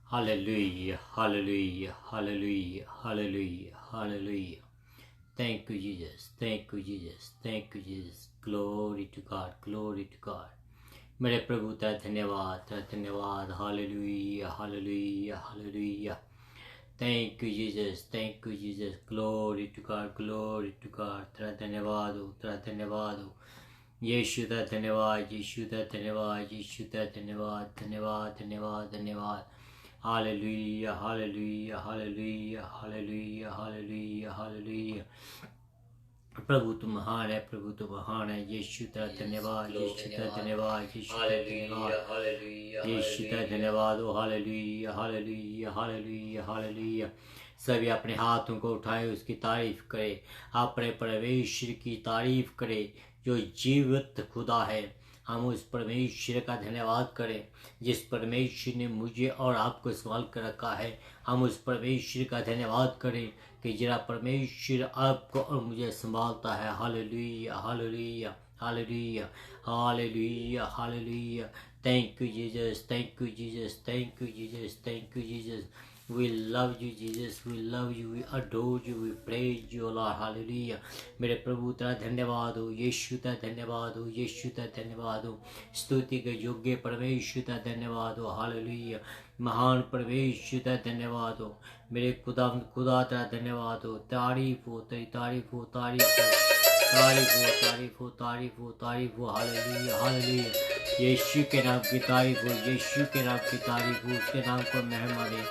Hallelujah, hallelujah, hallelujah, hallelujah, hallelujah. Thank you, Jesus. Thank you, Jesus. Thank you, Jesus. Glory to God. Glory to God. मेरे प्रभु तेरा धन्यवाद, तेरा धन्यवाद. Hallelujah, hallelujah, hallelujah. Thank you, Jesus. Thank you, Jesus. Glory to God. Glory to God. तेरा धन्यवाद हो, तेरा धन्यवाद हो. यीशु तेरा धन्यवाद, यीशु तेरा धन्यवाद, यीशु तेरा धन्यवाद, धन्यवाद, धन्यवाद, धन्यवाद. Hallelujah, hallelujah, hallelujah, hallelujah, hallelujah, hallelujah. प्रभु तुम महान है, प्रभु तुम महान है. यीशु तेरा धन्यवाद, यीशु तेरा धन्यवाद, यीशु तेरा धन्यवाद, यीशु तेरा धन्यवाद. ओ हालेलुया, हालेलुया, हालेलुया, हालेलुया. सभी अपने हाथों को उठाए, उसकी तारीफ करे, अपने परमेश्वर की तारीफ करे जो जीवित खुदा है. हम उस परमेश्वर का धन्यवाद करें जिस परमेश्वर ने मुझे और आपको संभाल कर रखा है. हम उस परमेश्वर का धन्यवाद करें कि जरा परमेश्वर आपको और मुझे संभालता है. Hallelujah, hallelujah, hallelujah, hallelujah, hallelujah. Thank you Jesus, thank you Jesus, thank you Jesus, thank you Jesus. We love you, Jesus. We love you. We adore you. We praise you, Lord. Hallelujah. मेरे प्रभु तेरा धन्यवाद हो, यीशु तेरा धन्यवाद हो, यीशु तेरा धन्यवाद हो. स्तुति के योग्य परमेश्वर तेरा धन्यवाद हो. हालेलुया. महान परमेश्वर तेरा धन्यवाद हो. मेरे खुदा तेरा धन्यवाद हो. तारीफ हो, तेरी तारीफ हो, तारीफ हो, तारीफ हो, तारीफ हो, तारीफ हो, तारीफ हो. Hallelujah, hallelujah. यीशु के नाम की तारीफ हो, यीशु के नाम की तारीफ हो. उसके नाम को महिमा दे,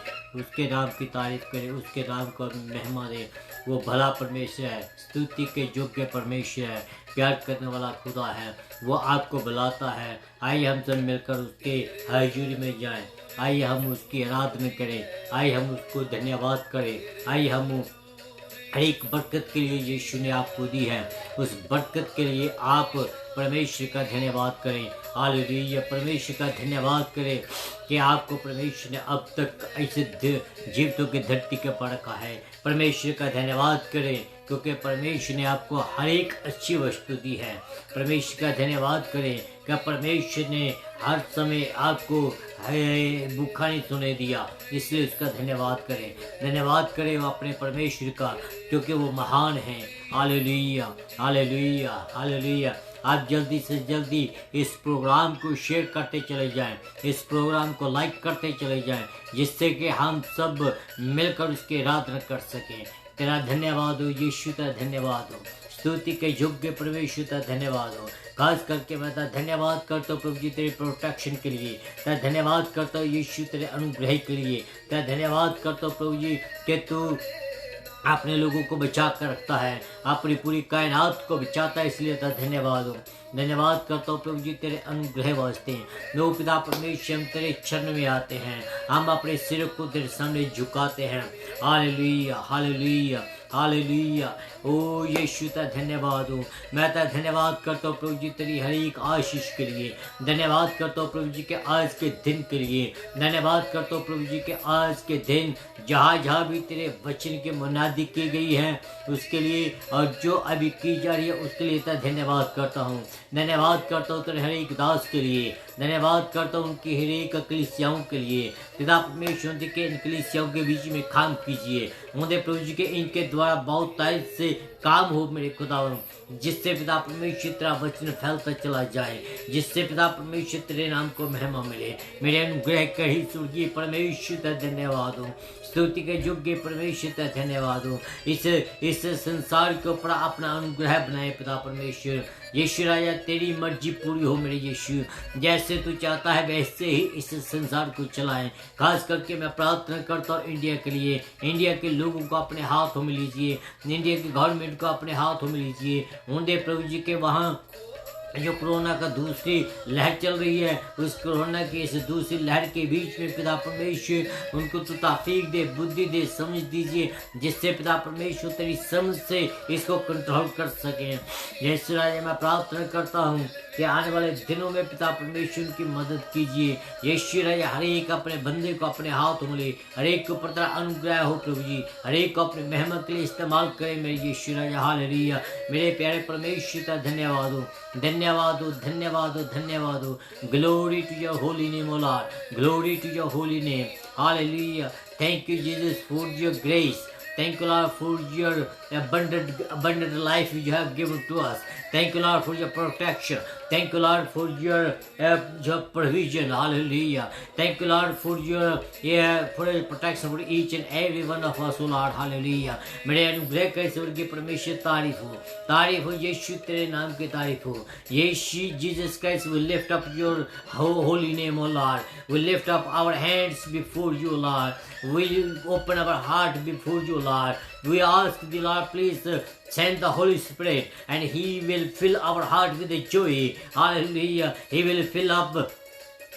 उसके नाम की तारीफ करे, उसके नाम को महिमा दे. वो भला परमेश्वर है, स्तुति के योग्य परमेश्वर है, प्यार करने वाला खुदा है. वो आपको बुलाता है. आइए हम सब मिलकर उसके हजूरी में जाएं. आइए हम उसकी आराधना करें. आइए हम उसको धन्यवाद करें. आइए हम हर एक बरकत के लिए यीशु ने आपको दी है, उस बरकत के लिए आप परमेश्वर का धन्यवाद करें. हालेलुया. परमेश्वर का धन्यवाद करें कि आपको परमेश्वर ने अब तक ऐसे जीवितों की धरती के पर रखा है. परमेश्वर का धन्यवाद करें क्योंकि परमेश्वर ने आपको हर एक अच्छी वस्तु दी है. परमेश्वर का धन्यवाद करें कि परमेश्वर ने हर समय आपको भूखा नहीं सोने दिया, इसलिए उसका धन्यवाद करें. धन्यवाद करें वो अपने परमेश्वर का क्योंकि वो महान है. Hallelujah, hallelujah, hallelujah. आप जल्दी से जल्दी इस प्रोग्राम को शेयर करते चले जाएं, इस प्रोग्राम को लाइक करते चले जाएं, जिससे कि हम सब मिलकर उसकी आराधना कर सकें. तेरा धन्यवाद हो यीशु, तेरा धन्यवाद हो. स्तुति के योग्य परमेश्वर तेरा धन्यवाद हो. खास करके मैं तेरा धन्यवाद करता हूँ प्रभु जी तेरे प्रोटेक्शन के लिए. तेरा धन्यवाद करता हूँ यीशु तेरे अनुग्रह के लिए. तेरा धन्यवाद करता हूँ प्रभु जी कि तू अपने लोगों को बचा कर रखता है, अपनी पूरी कायनात को बचाता है, इसलिए तेरा धन्यवाद हो. धन्यवाद करता हूँ प्रभु जी तेरे अनुग्रह वास्ते. नो पिता परमेश्वर, हम तेरे चरण में आते हैं, हम अपने सिर को तेरे सामने झुकाते हैं. Hallelujah, hallelujah, hallelujah. ओ यीशु तेरा धन्यवाद हो. मैं तेरा धन्यवाद करता हूँ प्रभु जी तेरी हर एक आशीष के लिए. धन्यवाद करता हूँ प्रभु जी के आज के दिन के लिए. धन्यवाद करता हूँ प्रभु जी के आज के दिन जहाँ जहाँ भी तेरे वचन की मुनादी की गई है उसके लिए, और जो अभी की जा रही है उसके लिए तेरा धन्यवाद करता हूँ. धन्यवाद करता हूँ तेरे हर एक दास के लिए. धन्यवाद करता हूँ उनकी हर एक कलीसियाओं के लिए. पिता परमेश्वर जी के इन कलीसियाओं के बीच में काम कीजिए. उन्हें प्रभु जी के इनके द्वारा बहुत तारीफ से काम हो मेरे खुदा, जिससे पिता परमेश्वर तेरा वचन फैलता चला जाए, जिससे पिता परमेश्वर तेरे नाम को महिमा मिले. मेरे अनुग्रह कही स्वर्गीय परमेश्वर तेरा धन्यवाद हो. स्तुति के योग्य परमेश्वर तेरा धन्यवाद हो. इस संसार के ऊपर अपना अनुग्रह बनाए पिता परमेश्वर. यीशु राजा तेरी मर्जी पूरी हो मेरे यीशु. जैसे तू चाहता है वैसे ही इस संसार को चलाएं. खास करके मैं प्रार्थना करता हूँ इंडिया के लिए. इंडिया के लोगों को अपने हाथों में लीजिए. इंडिया की गवर्नमेंट को अपने हाथों में लीजिए. उनके प्रभु जी के वहाँ जो कोरोना का दूसरी लहर चल रही है, उस कोरोना की इस दूसरी लहर के बीच में पिता परमेश्वर उनको तो तौफीक दे, बुद्धि दे, समझ दीजिए, जिससे पिता परमेश्वर तेरी समझ से इसको कंट्रोल कर सकें. यीशु राजा मैं प्रार्थना करता हूँ कि आने वाले दिनों में पिता परमेश्वर की मदद कीजिए. यीशु राजा हर एक अपने बंदे को अपने हाथों में ले, हर एक के ऊपर तेरा अनुग्रह हो प्रभु जी. हर एक को अपने मेहनत के लिए इस्तेमाल करें मेरे यीशु राजा. हालेलुया. मेरे प्यारे परमेश्वर का धन्यवाद हो, धन्यवाद हो, धन्यवाद हो, धन्यवाद हो. Glory to your holy name O Lord, glory to your holy name. Hallelujah. Thank you, Jesus, for your grace. Thank you, Lord, for your abundant life you have given to us. Thank you, Lord, for your protection. Thank you, Lord, for your provision. Hallelujah. Thank you, Lord, for your protection for each and every one of us, oh Lord. Hallelujah. मेरे अनुग्रह का ईश्वर की परमेश्वर तारीफ हो यीशु तेरे नाम की तारीफ हो यीशु Jesus Christ. We lift up your holy name, O Lord. We lift up our hands before you, Lord. We open our heart before you, Lord. We ask the Lord, please send the Holy Spirit, and He will fill our heart with the joy. Hallelujah. He will fill up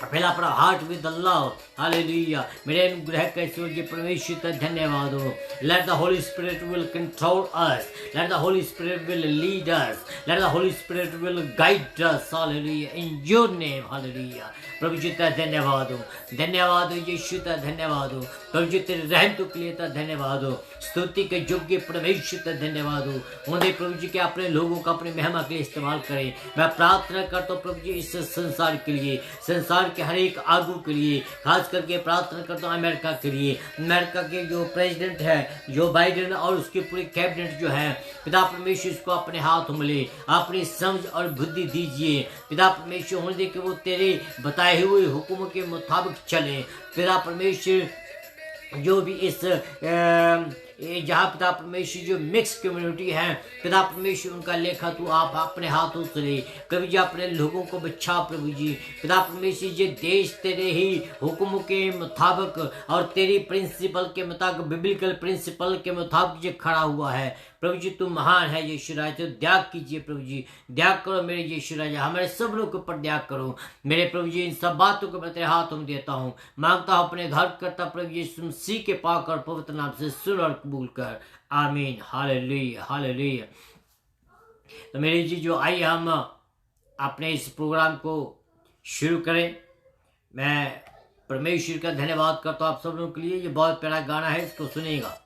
our heart with the love. Hallelujah. मेरे अनुग्रह का ईश्वर की परमेश्वर का धन्यवाद हो. Let the Holy Spirit will control us. Let the Holy Spirit will lead us. Let the Holy Spirit will guide us. Hallelujah. In your name. Hallelujah. प्रभु जी का धन्यवाद हो यीशु का धन्यवाद हो प्रभु जी तेरे रहमतों के लिए धन्यवाद हो स्तुति के योग्य परमेश्वर का धन्यवाद हो उन्हें प्रभु जी के अपने लोगों का अपने महिमा के लिए इस्तेमाल करें. मैं प्रार्थना करता हूँ प्रभु जी इस संसार के लिए संसार के हर एक आगू के लिए खास करके प्रार्थना करता हूँ अमेरिका के लिए. अमेरिका के जो प्रेसिडेंट है जो बाइडेन और उसकी पूरी कैबिनेट जो है पिता परमेश्वर इसको अपने हाथ में ले अपनी समझ और बुद्धि दीजिए. पिता परमेश्वर होने दे कि वो तेरे बताए हुए हुक्म के मुताबिक चले. पिता परमेश्वर जो भी इस जहाँ पिता परमेश्वर जो मिक्स कम्युनिटी है पिता परमेश्वर उनका लेखा तू आप अपने हाथों से ले. प्रभु जी अपने लोगों को बचा प्रभु जी. पिता परमेश्वर ये देश तेरे ही हुक्म के मुताबिक और तेरी प्रिंसिपल के मुताबिक बिब्लिकल प्रिंसिपल के मुताबिक ये खड़ा हुआ है. प्रभु जी तू महान है यीशु राजा. तो त्याग कीजिए प्रभु जी. त्याग करो मेरे यीशु राजा. हमारे सब लोग के ऊपर त्याग करो मेरे प्रभु जी. इन सब बातों को मैं तेरे हाथों में देता हूँ. मांगता हूँ अपने घर करता प्रभु यीशु मसीह के पाक और पवित्र नाम से सुन और कबूल कर. आमीन. Hallelujah hallelujah. तो मेरे जी जो आइए हम अपने इस प्रोग्राम को शुरू करें. मैं परमेश्वर का धन्यवाद करता हूँ आप सब लोगों के लिए. ये बहुत प्यारा गाना है इसको सुनिएगा.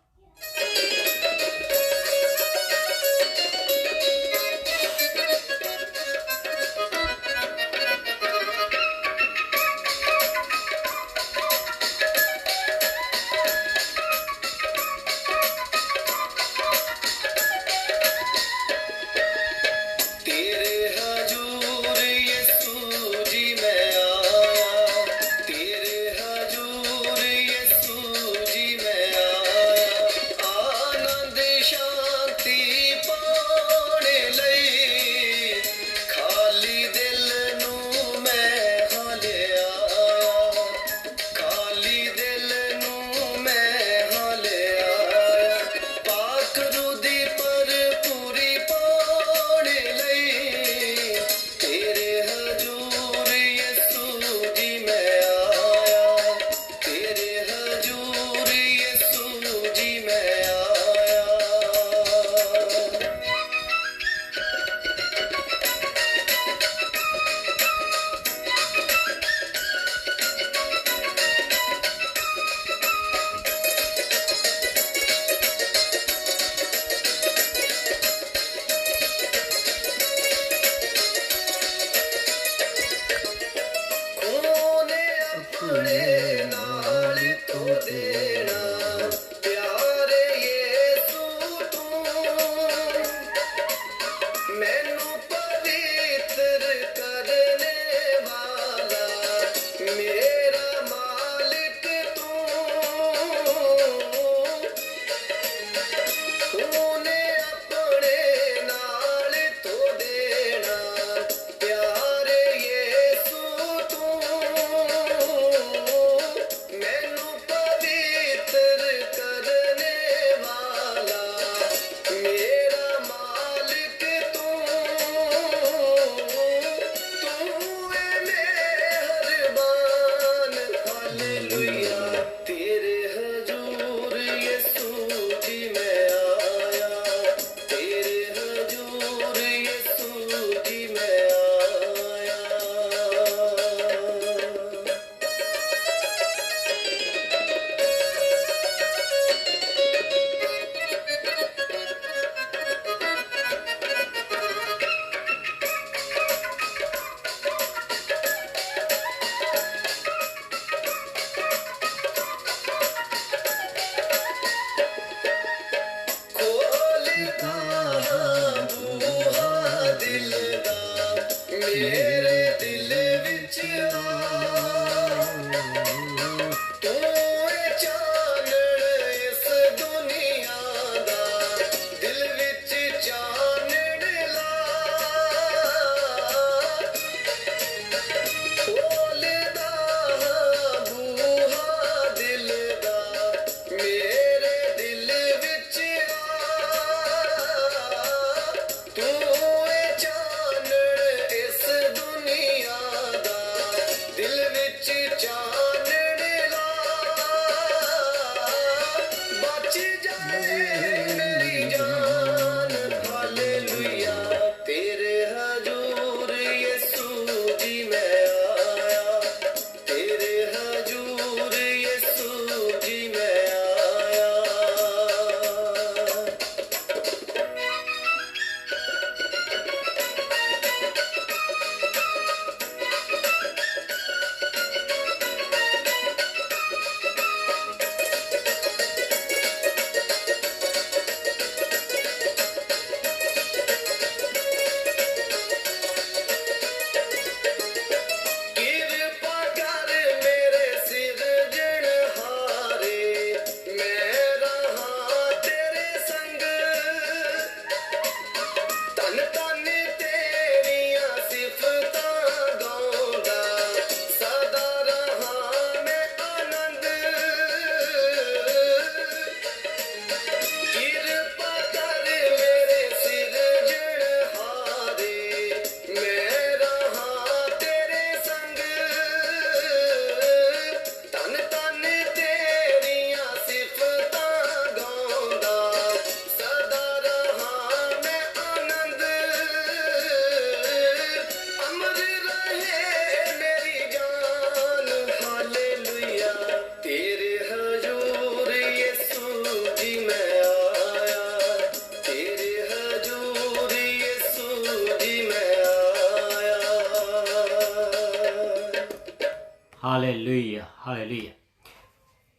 Hallelujah hallelujah.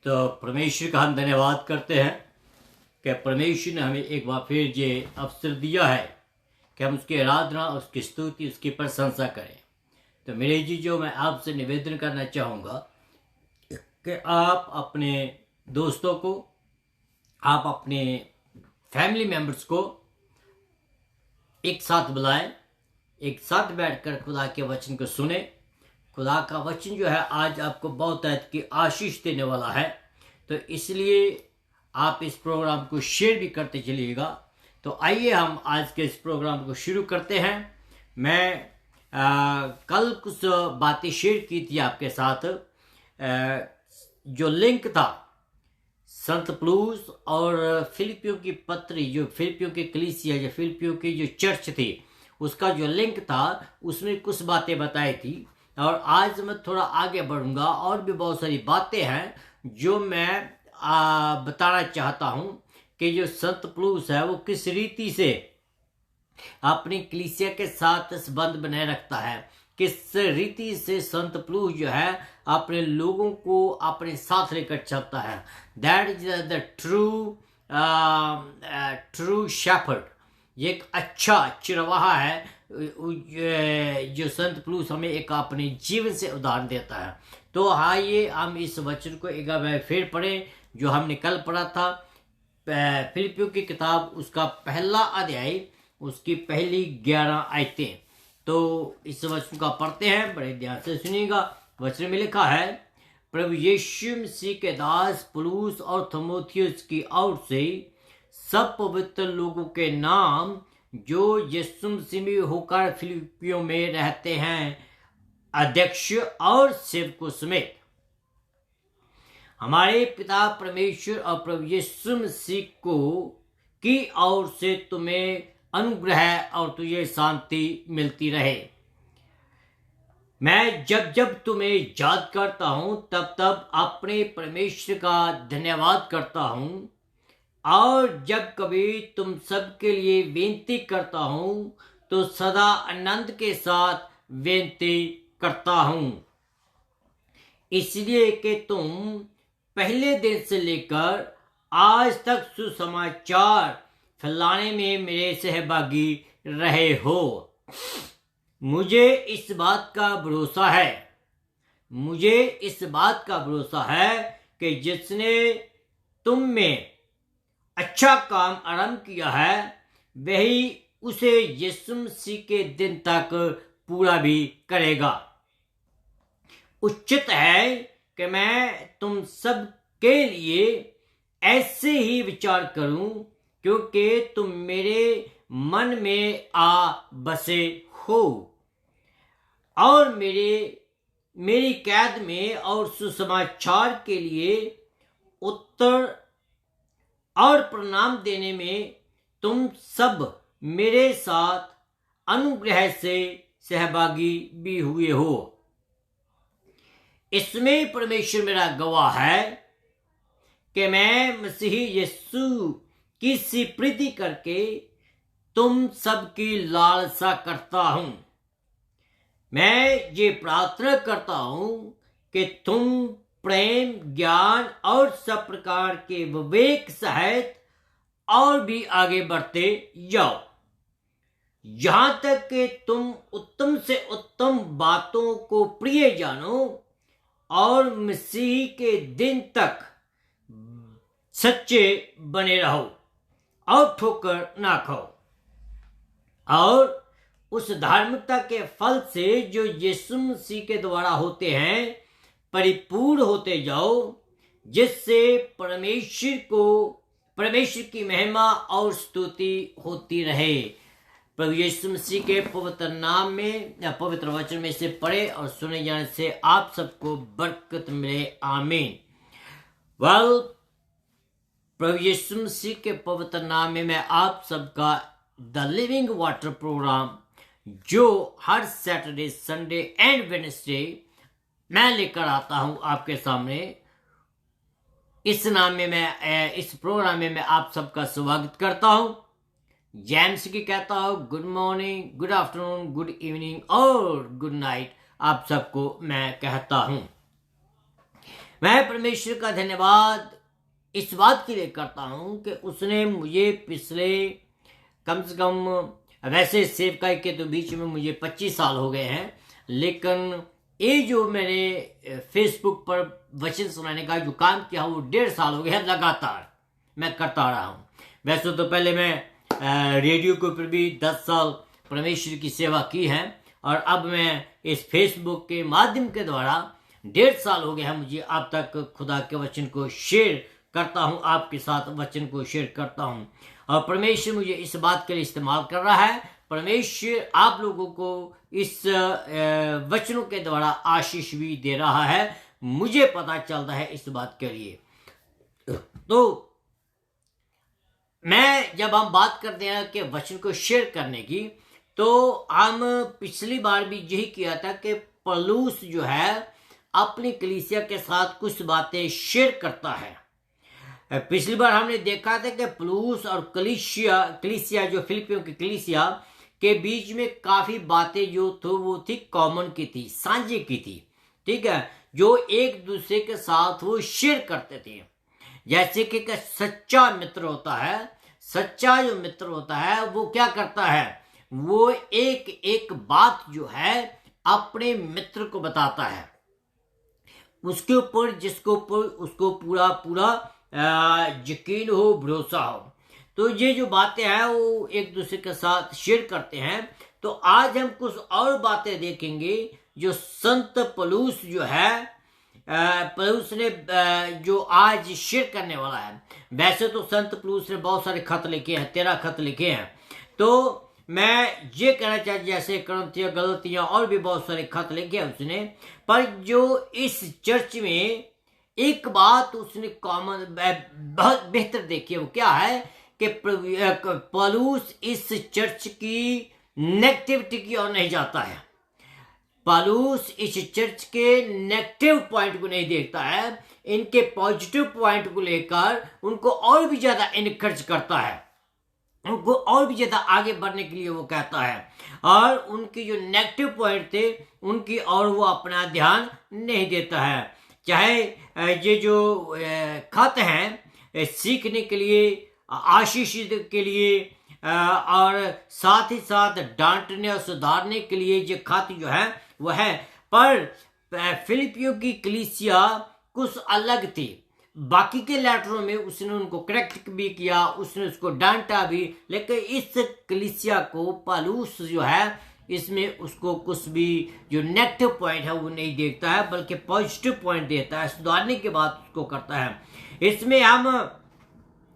तो परमेश्वर का हम धन्यवाद करते हैं कि परमेश्वर ने हमें एक बार फिर ये अवसर दिया है कि हम उसकी आराधना, उसकी स्तुति, उसकी प्रशंसा करें। तो मेरे जी, जो मैं आपसे निवेदन करना चाहूँगा कि आप अपने दोस्तों को, आप अपने फैमिली मेंबर्स को एक साथ बुलाएं, एक साथ बैठकर खुदा के वचन को सुने। खुदा का वचन जो है आज आपको बहुत की आशीष देने वाला है, तो इसलिए आप इस प्रोग्राम को शेयर भी करते चलिएगा। तो आइए हम आज के इस प्रोग्राम को शुरू करते हैं। मैं कल कुछ बातें शेयर की थी आपके साथ। जो लिंक था संत पौलुस और फिलिपियों की पत्री, जो फिलिपियों की कलीसिया, जो फिलिपियों की जो चर्च थी, उसका जो लिंक था उसमें कुछ बातें बताई थी। और आज मैं थोड़ा आगे बढ़ूंगा, और भी बहुत सारी बातें हैं जो मैं बताना चाहता हूं कि जो संत पौलुस है वो किस रीति से अपनी कलीसिया के साथ संबंध बनाए रखता है, किस रीति से संत पौलुस जो है अपने लोगों को अपने साथ लेकर चलता है। That is the true shepherd. ये एक अच्छा चिरवाहा है जो संत पौलुस हमें एक अपने जीवन से उदाहरण देता है। तो आइए हम इस वचन को एक बार फिर पढ़ें जो हमने कल पढ़ा था। फिलिपियों की किताब, उसका पहला अध्याय, उसकी पहली 11 आयतें। तो इस वचन का पढ़ते हैं, बड़े ध्यान से सुनिएगा। वचन में लिखा है, प्रभु यीशु मसीह के दास पौलुस और थिमोथियुस की ओर से सब पवित्र लोगों के नाम जो यीशु मसीह में होकर फिलिपियों में रहते हैं, अध्यक्ष और सेवकों समेत, हमारे पिता परमेश्वर और प्रभु यीशु मसीह को की ओर से तुम्हें अनुग्रह और तुझे शांति मिलती रहे। मैं जब जब तुम्हें याद करता हूं तब तब अपने परमेश्वर का धन्यवाद करता हूं, और जब कभी तुम सबके लिए विनती करता हूं तो सदा आनंद के साथ विनती करता हूं, इसलिए कि तुम पहले दिन से लेकर आज तक सुसमाचार फैलाने में मेरे सहभागी रहे हो। मुझे इस बात का भरोसा है कि जिसने तुम में अच्छा काम आरंभ किया है वही उसे यीशु मसीह के दिन तक पूरा भी करेगा। उचित है कि मैं तुम सब के लिए ऐसे ही विचार करूं, क्योंकि तुम मेरे मन में आ बसे हो और मेरी कैद में और सुसमाचार के लिए उत्तर और प्रणाम देने में तुम सब मेरे साथ अनुग्रह से सहभागी भी हुए हो। इसमें परमेश्वर मेरा गवाह है कि मैं मसीह यीशु की सी प्रीति करके तुम सबकी लालसा करता हूं। मैं ये प्रार्थना करता हूं कि तुम प्रेम, ज्ञान और सब प्रकार के विवेक सहित और भी आगे बढ़ते जाओ, यहां तक कि तुम उत्तम से उत्तम बातों को प्रिय जानो और मसीह के दिन तक सच्चे बने रहो और ठोकर ना खाओ, और उस धार्मिकता के फल से जो यीशु मसीह के द्वारा होते हैं परिपूर्ण होते जाओ, जिससे परमेश्वर की महिमा और स्तुति होती रहे। प्रभु यीशु मसीह के पवित्र नाम में या पवित्र वचन में से पढ़े और सुने जाने से आप सबको बरकत मिले। आमीन। प्रभु यीशु मसीह के पवित्र नाम में मैं आप सबका द लिविंग वाटर प्रोग्राम, जो हर सैटरडे, संडे एंड वेडनेसडे मैं लेकर आता हूं आपके सामने, इस प्रोग्राम में मैं आप सबका स्वागत करता हूं। जेम्स की कहता हूं good morning, good afternoon, good evening और गुड नाइट आप सबको मैं कहता हूं। मैं परमेश्वर का धन्यवाद इस बात के लिए करता हूं कि उसने मुझे पिछले कम से कम, वैसे सेवकाई के तो बीच में मुझे 25 साल हो गए हैं, लेकिन ये जो मैंने फेसबुक पर वचन सुनाने का जो काम किया वो 1.5 साल हो गया लगातार मैं करता रहा हूँ। वैसे तो पहले मैं रेडियो के ऊपर भी 10 साल परमेश्वर की सेवा की है, और अब मैं इस फेसबुक के माध्यम के द्वारा 1.5 साल हो गया है मुझे अब तक खुदा के वचन को शेयर करता हूँ, आपके साथ वचन को शेयर करता हूँ, और परमेश्वर मुझे इस बात के लिए इस्तेमाल कर रहा है। परमेश्वर आप लोगों को इस वचनों के द्वारा आशीष भी दे रहा है, मुझे पता चलता है इस बात के लिए। तो मैं जब हम बात करते हैं कि वचन को शेयर करने की, तो हम पिछली बार भी यही किया था कि पौलुस जो है अपनी कलीसिया के साथ कुछ बातें शेयर करता है। पिछली बार हमने देखा था कि पौलुस और कलीसिया जो फिलिपियों की कलीसिया के बीच में काफी बातें जो थी वो थी कॉमन की थी, साझे की थी, ठीक है, जो एक दूसरे के साथ वो शेयर करते थे। जैसे कि सच्चा मित्र होता है, सच्चा जो मित्र होता है वो क्या करता है, वो एक एक बात जो है अपने मित्र को बताता है, उसके ऊपर जिसको ऊपर उसको पूरा पूरा यकीन हो, भरोसा हो। तो ये जो बातें हैं वो एक दूसरे के साथ शेयर करते हैं। तो आज हम कुछ और बातें देखेंगे जो संत पौलुस जो है पौलुस ने जो आज शेयर करने वाला है। वैसे तो संत पौलुस ने बहुत सारे खत लिखे हैं, 13 खत लिखे हैं। तो मैं ये कहना चाहता, जैसे करंथिया, गलतियां और भी बहुत सारे खत लिखे हैं उसने, पर जो इस चर्च में एक बात उसने कॉमन बहुत बेहतर देखी है, वो क्या है कि पौलुस इस चर्च की नेगेटिविटी की ओर नहीं जाता है। पौलुस इस चर्च के नेगेटिव पॉइंट को नहीं देखता है, इनके पॉजिटिव पॉइंट को लेकर उनको और भी ज्यादा इनकरेज करता है, उनको और भी ज्यादा आगे बढ़ने के लिए वो कहता है, और उनकी जो नेगेटिव पॉइंट थे उनकी और वो अपना ध्यान नहीं देता है। चाहे ये जो खत हैं सीखने के लिए, आशीष के लिए, और साथ ही साथ डांटने और सुधारने के लिए ये खत जो है वो है, पर फिलिपियों की कलीसिया कुछ अलग थी। बाकी के लेटरों में उसने उनको करेक्ट भी किया, उसने उसको डांटा भी, लेकिन इस कलीसिया को पौलुस जो है इसमें उसको कुछ भी जो नेगेटिव पॉइंट है वो नहीं देखता है, बल्कि पॉजिटिव पॉइंट देता है, सुधारने की बात उसको करता है। इसमें हम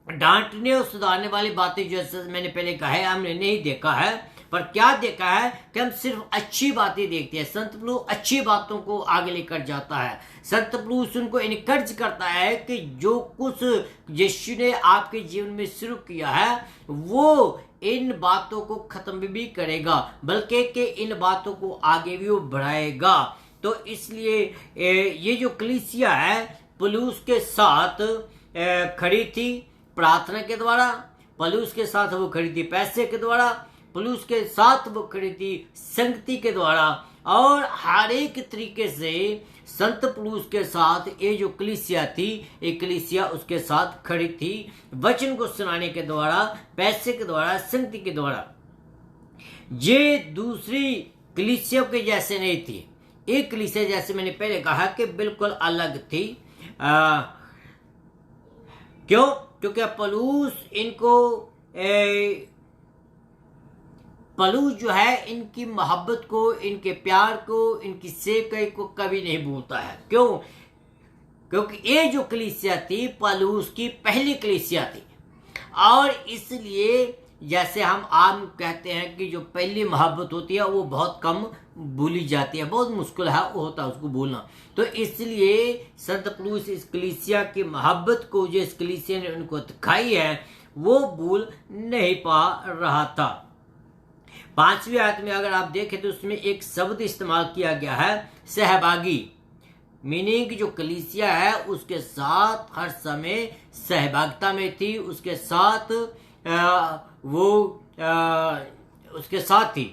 डांटने और सुधारने वाली बातें जैसे मैंने पहले कहा है हमने नहीं देखा है, पर क्या देखा है कि हम सिर्फ अच्छी बातें देखते हैं। संत पौलुस अच्छी बातों को आगे लेकर जाता है। संत पौलुस उनको इनकरेज करता है कि जो कुछ यीशु ने आपके जीवन में शुरू किया है वो इन बातों को खत्म भी करेगा, बल्कि कि इन बातों को आगे भी वो बढ़ाएगा। तो इसलिए ये जो कलीसिया है पौलुस के साथ खड़ी थी प्रार्थना के द्वारा, पौलुस के साथ वो खड़ी थी पैसे के द्वारा, पौलुस के साथ वो खड़ी थी संगति के द्वारा, और हर एक तरीके से संत पौलुस के साथ ये जो कलीसिया थी, एक कलीसिया उसके साथ खड़ी थी वचन को सुनाने के द्वारा, पैसे के द्वारा, संगति के द्वारा। ये दूसरी कलीसिया के जैसे नहीं थी। एक कलीसिया जैसे मैंने पहले कहा कि बिल्कुल अलग थी। क्यों? क्योंकि पौलुस इनको पौलुस जो है इनकी मोहब्बत को, इनके प्यार को, इनकी सेवकाई को कभी नहीं भूलता है। क्यों? क्योंकि ये जो कलीसिया थी पौलुस की पहली कलीसिया थी, और इसलिए जैसे हम आम कहते हैं कि जो पहली मोहब्बत होती है वो बहुत कम भूली जाती है, बहुत मुश्किल है होता है उसको भूलना। तो इसलिए संत पौलुस इस कलीसिया की मोहब्बत को जो इस कलीसिया ने उनको दिखाई है वो भूल नहीं पा रहा था। 5वीं आयत में अगर आप देखें तो उसमें एक शब्द इस्तेमाल किया गया है, सहभागी। मीनिंग जो कलीसिया है उसके साथ हर समय सहभागिता में थी, उसके साथ उसके साथ थी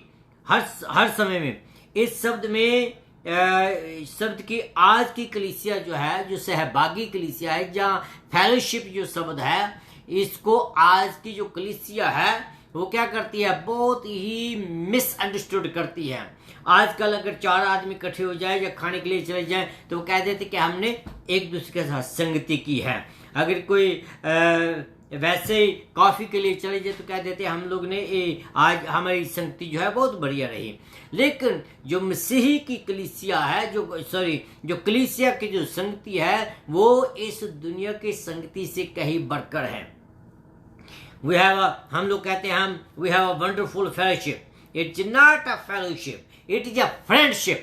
हर समय में। इस शब्द में शब्द की आज की कलीसिया जो है, जो सहभागी कलीसिया है, जहाँ फेलोशिप जो शब्द है, इसको आज की जो कलीसिया है वो क्या करती है, बहुत ही मिसअंडरस्टूड करती है। आजकल अगर 4 आदमी इकट्ठे हो जाए या खाने के लिए चले जाए तो वो कह देते कि हमने एक दूसरे के साथ संगति की है। अगर कोई वैसे ही कॉफी के लिए चले जाए तो कह देते हम लोग ने आज हमारी संगति जो है बहुत बढ़िया रही। लेकिन जो मसीही की कलीसिया है, जो कलीसिया की जो संगति है, वो इस दुनिया की संगति से कहीं बढ़कर है। हम लोग कहते हैं we have a wonderful fellowship. It's not a fellowship, it is a friendship.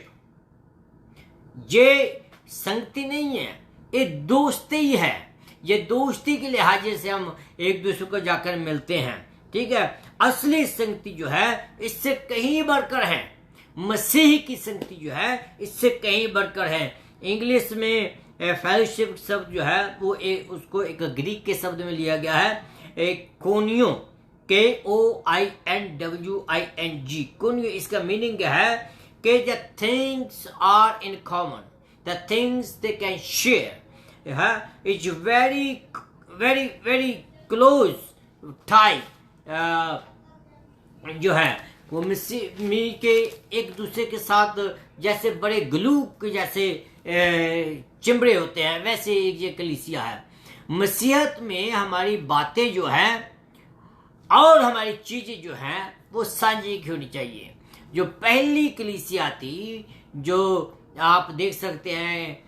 ये संगति नहीं है, ये दोस्ती है। ये दोस्ती के लिहाजे से हम एक दूसरे को जाकर मिलते हैं, ठीक है। असली संगति जो है इससे कहीं बढ़कर है। मसीह की संगति जो है इससे कहीं बढ़कर है। इंग्लिश में फेलोशिप शब्द जो है वो उसको एक ग्रीक के शब्द में लिया गया है, एक कोनियो, KOINWING। कोनियो इसका मीनिंग है कि the things are in common, the things they can share, it's very very very close tie जो है वो मिल के एक दूसरे के साथ जैसे बड़े ग्लू के जैसे चिमड़े होते हैं, वैसे एक ये कलीसिया है। मसीहत में हमारी बातें जो है और हमारी चीजें जो हैं वो साझी की होनी चाहिए। जो पहली कलीसिया थी, जो आप देख सकते हैं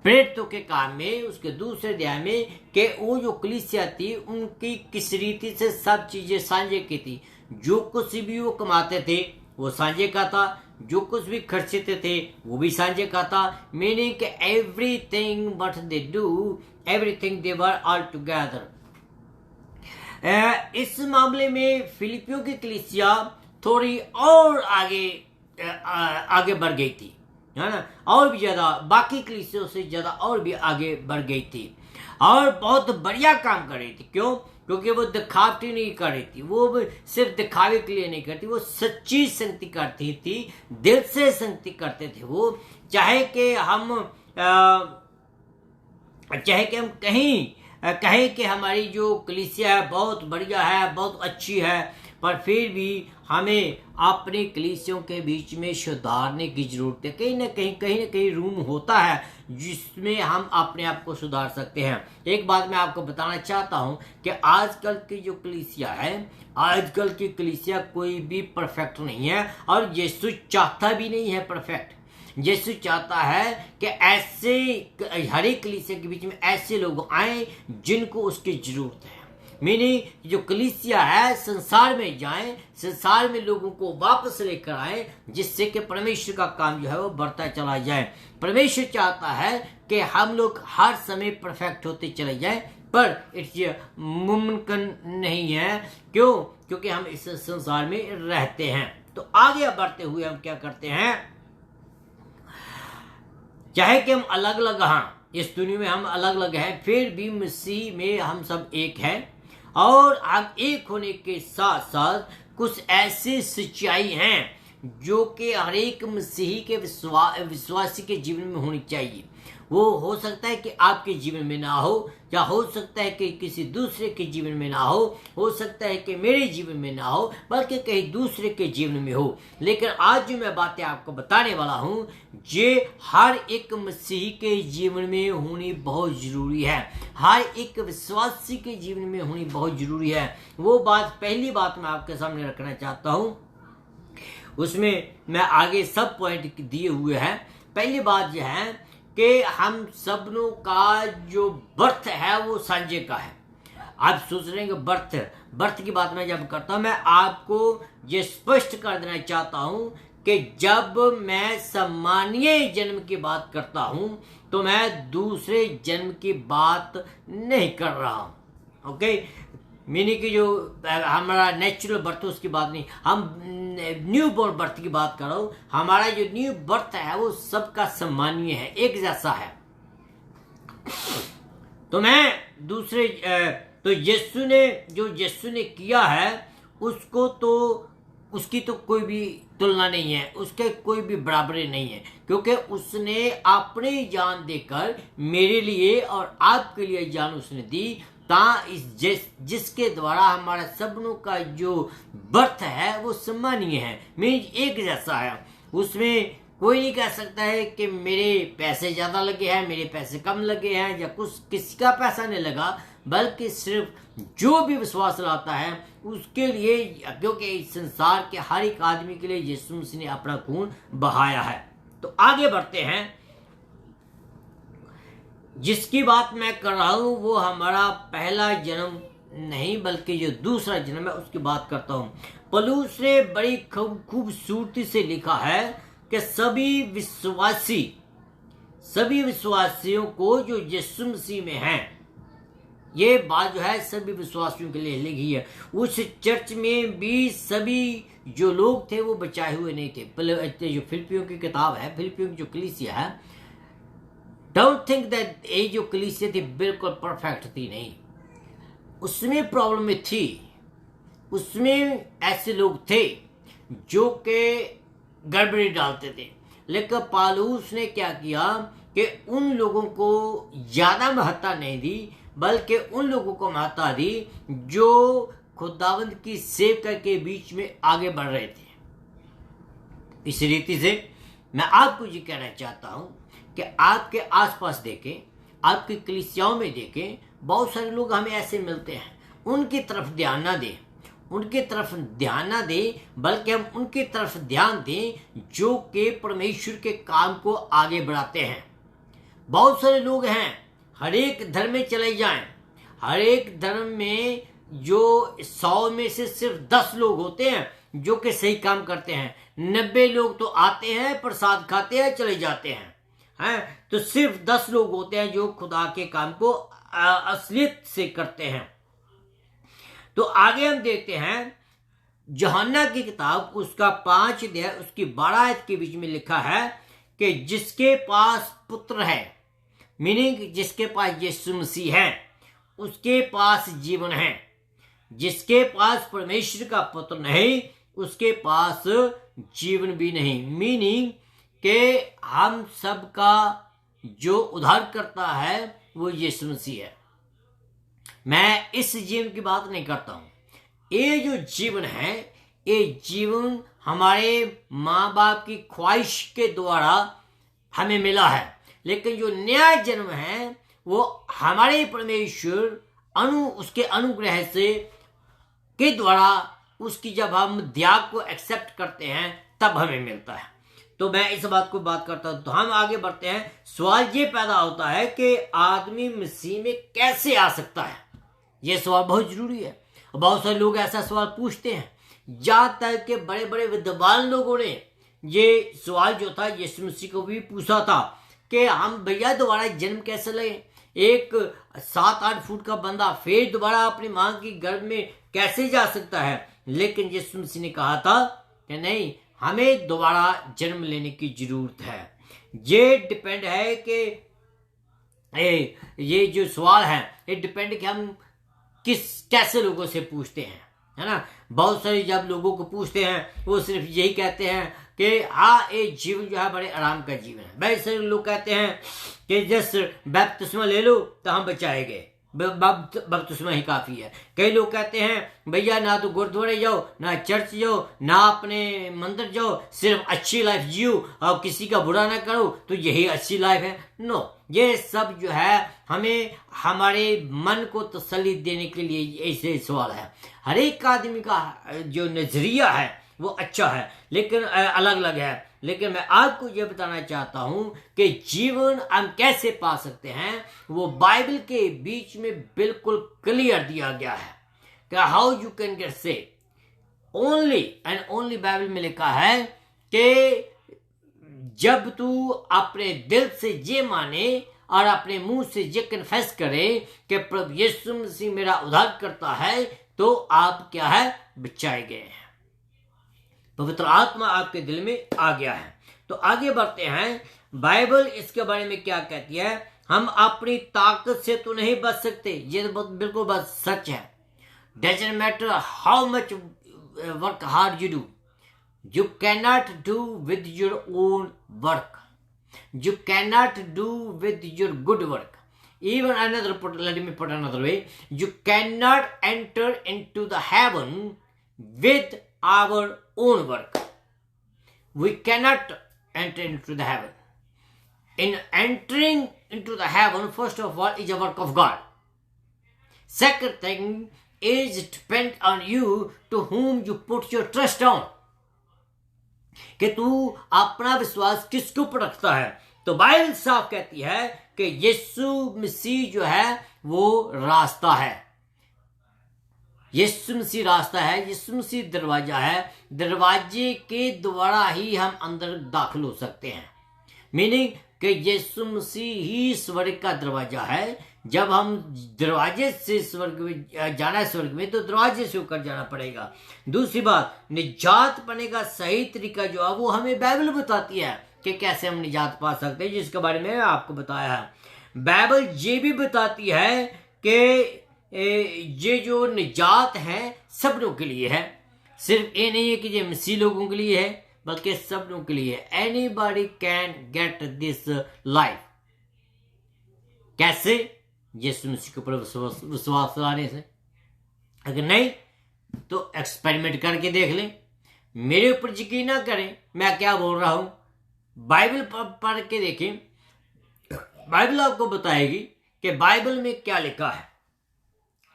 प्रेरितों के काम में उसके दूसरे अध्याय में, कि वो जो कलीसिया थी उनकी किस रीति से सब चीजें साझे की थी। जो कुछ भी वो कमाते थे वो साझे का था, जो कुछ भी खर्चते थे वो भी साझे का था। मीनिंग कि everything what they do, everything they were all together. इस मामले में फिलिपियों की कलीसिया थोड़ी और आगे बढ़ गई थी, है ना, और भी ज्यादा बाकी कलीसियों से ज्यादा और भी आगे बढ़ गई थी और बहुत बढ़िया काम कर रही थी। क्यों? क्योंकि वो दिखावटी नहीं कर रही थी, वो सिर्फ दिखावे के लिए नहीं करती, वो सच्ची संगति करती थी, दिल से संगति करते थे वो। चाहे कि हम कहें कि हमारी जो कलीसिया है बहुत बढ़िया है, बहुत अच्छी है, पर फिर भी हमें अपने कलीसियों के बीच में सुधारने की जरूरत है। कहीं ना कहीं रूम होता है जिसमें हम अपने आप को सुधार सकते हैं। एक बात मैं आपको बताना चाहता हूं कि आजकल की जो कलीसिया है, आजकल की कलीसिया कोई भी परफेक्ट नहीं है और यीशु चाहता भी नहीं है परफेक्ट। यीशु चाहता है कि ऐसे हर एक कलीसिया के बीच में ऐसे लोग आए जिनको उसकी जरूरत है। मीनिंग जो कलीसिया है संसार में जाएं, संसार में लोगों को वापस लेकर आए, जिससे कि परमेश्वर का काम जो है वो बढ़ता चला जाए। परमेश्वर चाहता है कि हम लोग हर समय परफेक्ट होते चले जाएं, पर ये मुमकिन नहीं है। क्यों? क्योंकि हम इस संसार में रहते हैं। तो आगे बढ़ते हुए हम क्या करते हैं, चाहे कि हम अलग अलग, हाँ इस दुनिया में हम अलग अलग हैं, फिर भी मसीह में हम सब एक हैं। और हम एक होने के साथ साथ कुछ ऐसी सच्चाई हैं जो कि हर एक मसीही के विश्वासी के जीवन में होनी चाहिए। वो हो सकता है कि आपके जीवन में ना हो, या हो सकता है कि किसी दूसरे के जीवन में ना हो सकता है कि मेरे जीवन में ना हो, बल्कि कहीं दूसरे के जीवन में हो। लेकिन आज जो मैं बातें आपको बताने वाला हूँ, ये हर एक मसीही के जीवन में होनी बहुत जरूरी है, हर एक विश्वासी के जीवन में होनी बहुत जरूरी है। वो बात, पहली बात मैं आपके सामने रखना चाहता हूँ, उसमें मैं आगे सब पॉइंट दिए हुए हैं। पहली बात यह है कि हम सबनों का जो बर्थ है वो सांझे का है। आप सोच रहे हैं कि बर्थ की बात मैं जब करता हूं, मैं आपको ये स्पष्ट कर देना चाहता हूं कि जब मैं सामान्य जन्म की बात करता हूं तो मैं दूसरे जन्म की बात नहीं कर रहा हूं। ओके, मीनिंग की जो हमारा नेचुरल बर्थ उसकी बात नहीं, हम न्यू बोर्न बर्थ की बात कर रहा हूं। हमारा जो न्यू बर्थ है वो सबका सामान्य है, एक जैसा है। तो मैं दूसरे तो यीशु ने किया है उसको तो उसकी तो कोई भी तुलना नहीं है, उसके कोई भी बराबरी नहीं है, क्योंकि उसने अपनी जान देकर मेरे लिए और आपके लिए जान उसने दी, जिसके द्वारा हमारा सबनों का जो बर्थ है वो सम्मानीय है, मीन्स एक जैसा है। उसमें कोई नहीं कह सकता है कि मेरे पैसे ज्यादा लगे हैं, मेरे पैसे कम लगे हैं, या कुछ किसी का पैसा नहीं लगा, बल्कि सिर्फ जो भी विश्वास लाता है उसके लिए, क्योंकि इस संसार के हर एक आदमी के लिए यीशु मसीह ने अपना खून बहाया है। तो आगे बढ़ते हैं। जिसकी बात मैं कर रहा हूं वो हमारा पहला जन्म नहीं, बल्कि जो दूसरा जन्म है उसकी बात करता हूं। पौलुस ने बड़ी खूबसूरती से लिखा है कि सभी विश्वासियों को जो यीशु मसीह में हैं, ये बात जो है सभी विश्वासियों के लिए लिखी है। उस चर्च में भी सभी जो लोग थे वो बचाए हुए नहीं थे। जो फिलिपियों की किताब है, फिलिपियों की जो कलीसिया है, डोंट थिंक दैट ये जो कलीसिया थी बिल्कुल परफेक्ट थी, नहीं, उसमें प्रॉब्लम में थी। उसमें ऐसे लोग थे जो के गड़बड़ी डालते थे, लेकिन पौलुस ने क्या किया कि उन लोगों को ज्यादा महत्ता नहीं दी, बल्कि उन लोगों को महत्ता दी जो खुदावंद की सेवका के बीच में आगे बढ़ रहे थे। इस रीति से मैं आपको ये कहना चाहता हूं कि आपके आसपास देखें, आपकी कलीसियाओं में देखें, बहुत सारे लोग हमें ऐसे मिलते हैं, उनकी तरफ ध्यान ना दें, बल्कि हम उनकी तरफ ध्यान दें जो कि परमेश्वर के काम को आगे बढ़ाते हैं। बहुत सारे लोग हैं, हर एक धर्म में चले जाएं, हर एक धर्म में जो 100 में से सिर्फ 10 लोग होते हैं जो कि सही काम करते हैं, 90 लोग तो आते हैं, प्रसाद खाते हैं, चले जाते हैं, तो सिर्फ 10 लोग होते हैं जो खुदा के काम को असलियत से करते हैं। तो आगे हम देखते हैं यूहन्ना की किताब, उसका 5 अध्याय उसकी 12 आयत के बीच में लिखा है कि जिसके पास पुत्र है, मीनिंग जिसके पास यीशु मसीह है, उसके पास जीवन है। जिसके पास परमेश्वर का पुत्र नहीं, उसके पास जीवन भी नहीं। मीनिंग कि हम सब का जो उद्धार करता है वो यीशु मसीह है। मैं इस जीवन की बात नहीं करता हूं। ये जो जीवन है, ये जीवन हमारे माँ बाप की ख्वाहिश के द्वारा हमें मिला है, लेकिन जो नया जन्म है वो हमारे परमेश्वर उसके अनुग्रह से के द्वारा, उसकी जब हम त्याग को एक्सेप्ट करते हैं तब हमें मिलता है। तो मैं इस बात को बात करता हूं। तो हम आगे बढ़ते हैं। सवाल ये पैदा होता है कि आदमी मसीह में कैसे आ सकता है। ये सवाल बहुत जरूरी है। बहुत सारे लोग ऐसा सवाल पूछते हैं, जहां तक के बड़े बड़े विद्वान लोगों ने ये सवाल जो था यीशु मसीह को भी पूछा था कि हम भैया दोबारा जन्म कैसे लें। एक 7-8 फुट का बंदा फिर दोबारा अपनी मां की गर्भ में कैसे जा सकता है। लेकिन यीशु मसीह ने कहा था कि नहीं, हमें दोबारा जन्म लेने की जरूरत है। ये डिपेंड है कि ये जो सवाल है ये डिपेंड कि हम कैसे लोगों से पूछते हैं, है ना। बहुत सारे जब लोगों को पूछते हैं वो सिर्फ यही कहते हैं कि हाँ, ये जीवन जो है बड़े आराम का जीवन है। बहुत सारे लोग कहते हैं कि जस्ट बपतिस्मा ले लो तो हम बचाए गए, बपतिस्मा ही काफी है। कई लोग कहते हैं भैया ना तो गुरुद्वारे जाओ, ना चर्च जाओ, ना अपने मंदिर जाओ, सिर्फ अच्छी लाइफ जियो और किसी का बुरा ना करो तो यही अच्छी लाइफ है। नो, ये सब जो है हमें हमारे मन को तसल्ली देने के लिए ऐसे सवाल है। हर एक आदमी का जो नजरिया है वो अच्छा है, लेकिन अलग अलग है। लेकिन मैं आपको ये बताना चाहता हूं कि जीवन हम कैसे पा सकते हैं, वो बाइबल के बीच में बिल्कुल क्लियर दिया गया है कि how you can get saved. Only and only Bible में लिखा है कि जब तू अपने दिल से ये माने और अपने मुंह से ये कन्फेस करे कि प्रभु यीशु मसीह मेरा उद्धार करता है, तो आप क्या है, बचाए गए हैं। पवित्र आत्मा आपके दिल में आ गया है। तो आगे बढ़ते हैं। बाइबल इसके बारे में क्या कहती है। हम अपनी ताकत से तो नहीं बच सकते, ये बिल्कुल बात सच है। Doesn't matter how much work hard you do, You cannot do with your own work. You cannot do with your good work. Even let me put another way. You cannot enter into the heaven with our own work. We cannot enter into the heaven. In entering into the heaven, first of all, is a work of God. Second thing is depend on you to whom you put your trust on. कि तू अपना विश्वास किसके ऊपर रखता है. तो Bible साफ कहती है कि यीशु मसीह जो है वो रास्ता है. यीशु मसीह रास्ता है. यीशु मसीह दरवाजा है. दरवाजे के द्वारा ही हम अंदर दाखिल हो सकते हैं. मीनिंग कि यीशु मसीह ही स्वर्ग का दरवाजा है. जब हम दरवाजे से स्वर्ग में जाना है, स्वर्ग में, तो दरवाजे से होकर जाना पड़ेगा. दूसरी बात, निजात पाने का सही तरीका जो है वो हमें बाइबल बताती है कि कैसे हम निजात पा सकते हैं, जिसके बारे में आपको बताया है. बाइबल ये भी बताती है कि ये जो निजात है सब लोगों के लिए है. सिर्फ ये नहीं है कि ये मसीह लोगों के लिए है, बल्कि सब लोगों के लिए. Anybody can get this life. कैसे? यीशु मसीह के ऊपर विश्वास लाने से. अगर नहीं तो एक्सपेरिमेंट करके देख लें. मेरे ऊपर यकीन ना करें मैं क्या बोल रहा हूं. बाइबल पढ़ के देखें. बाइबल आपको बताएगी कि बाइबल में क्या लिखा है.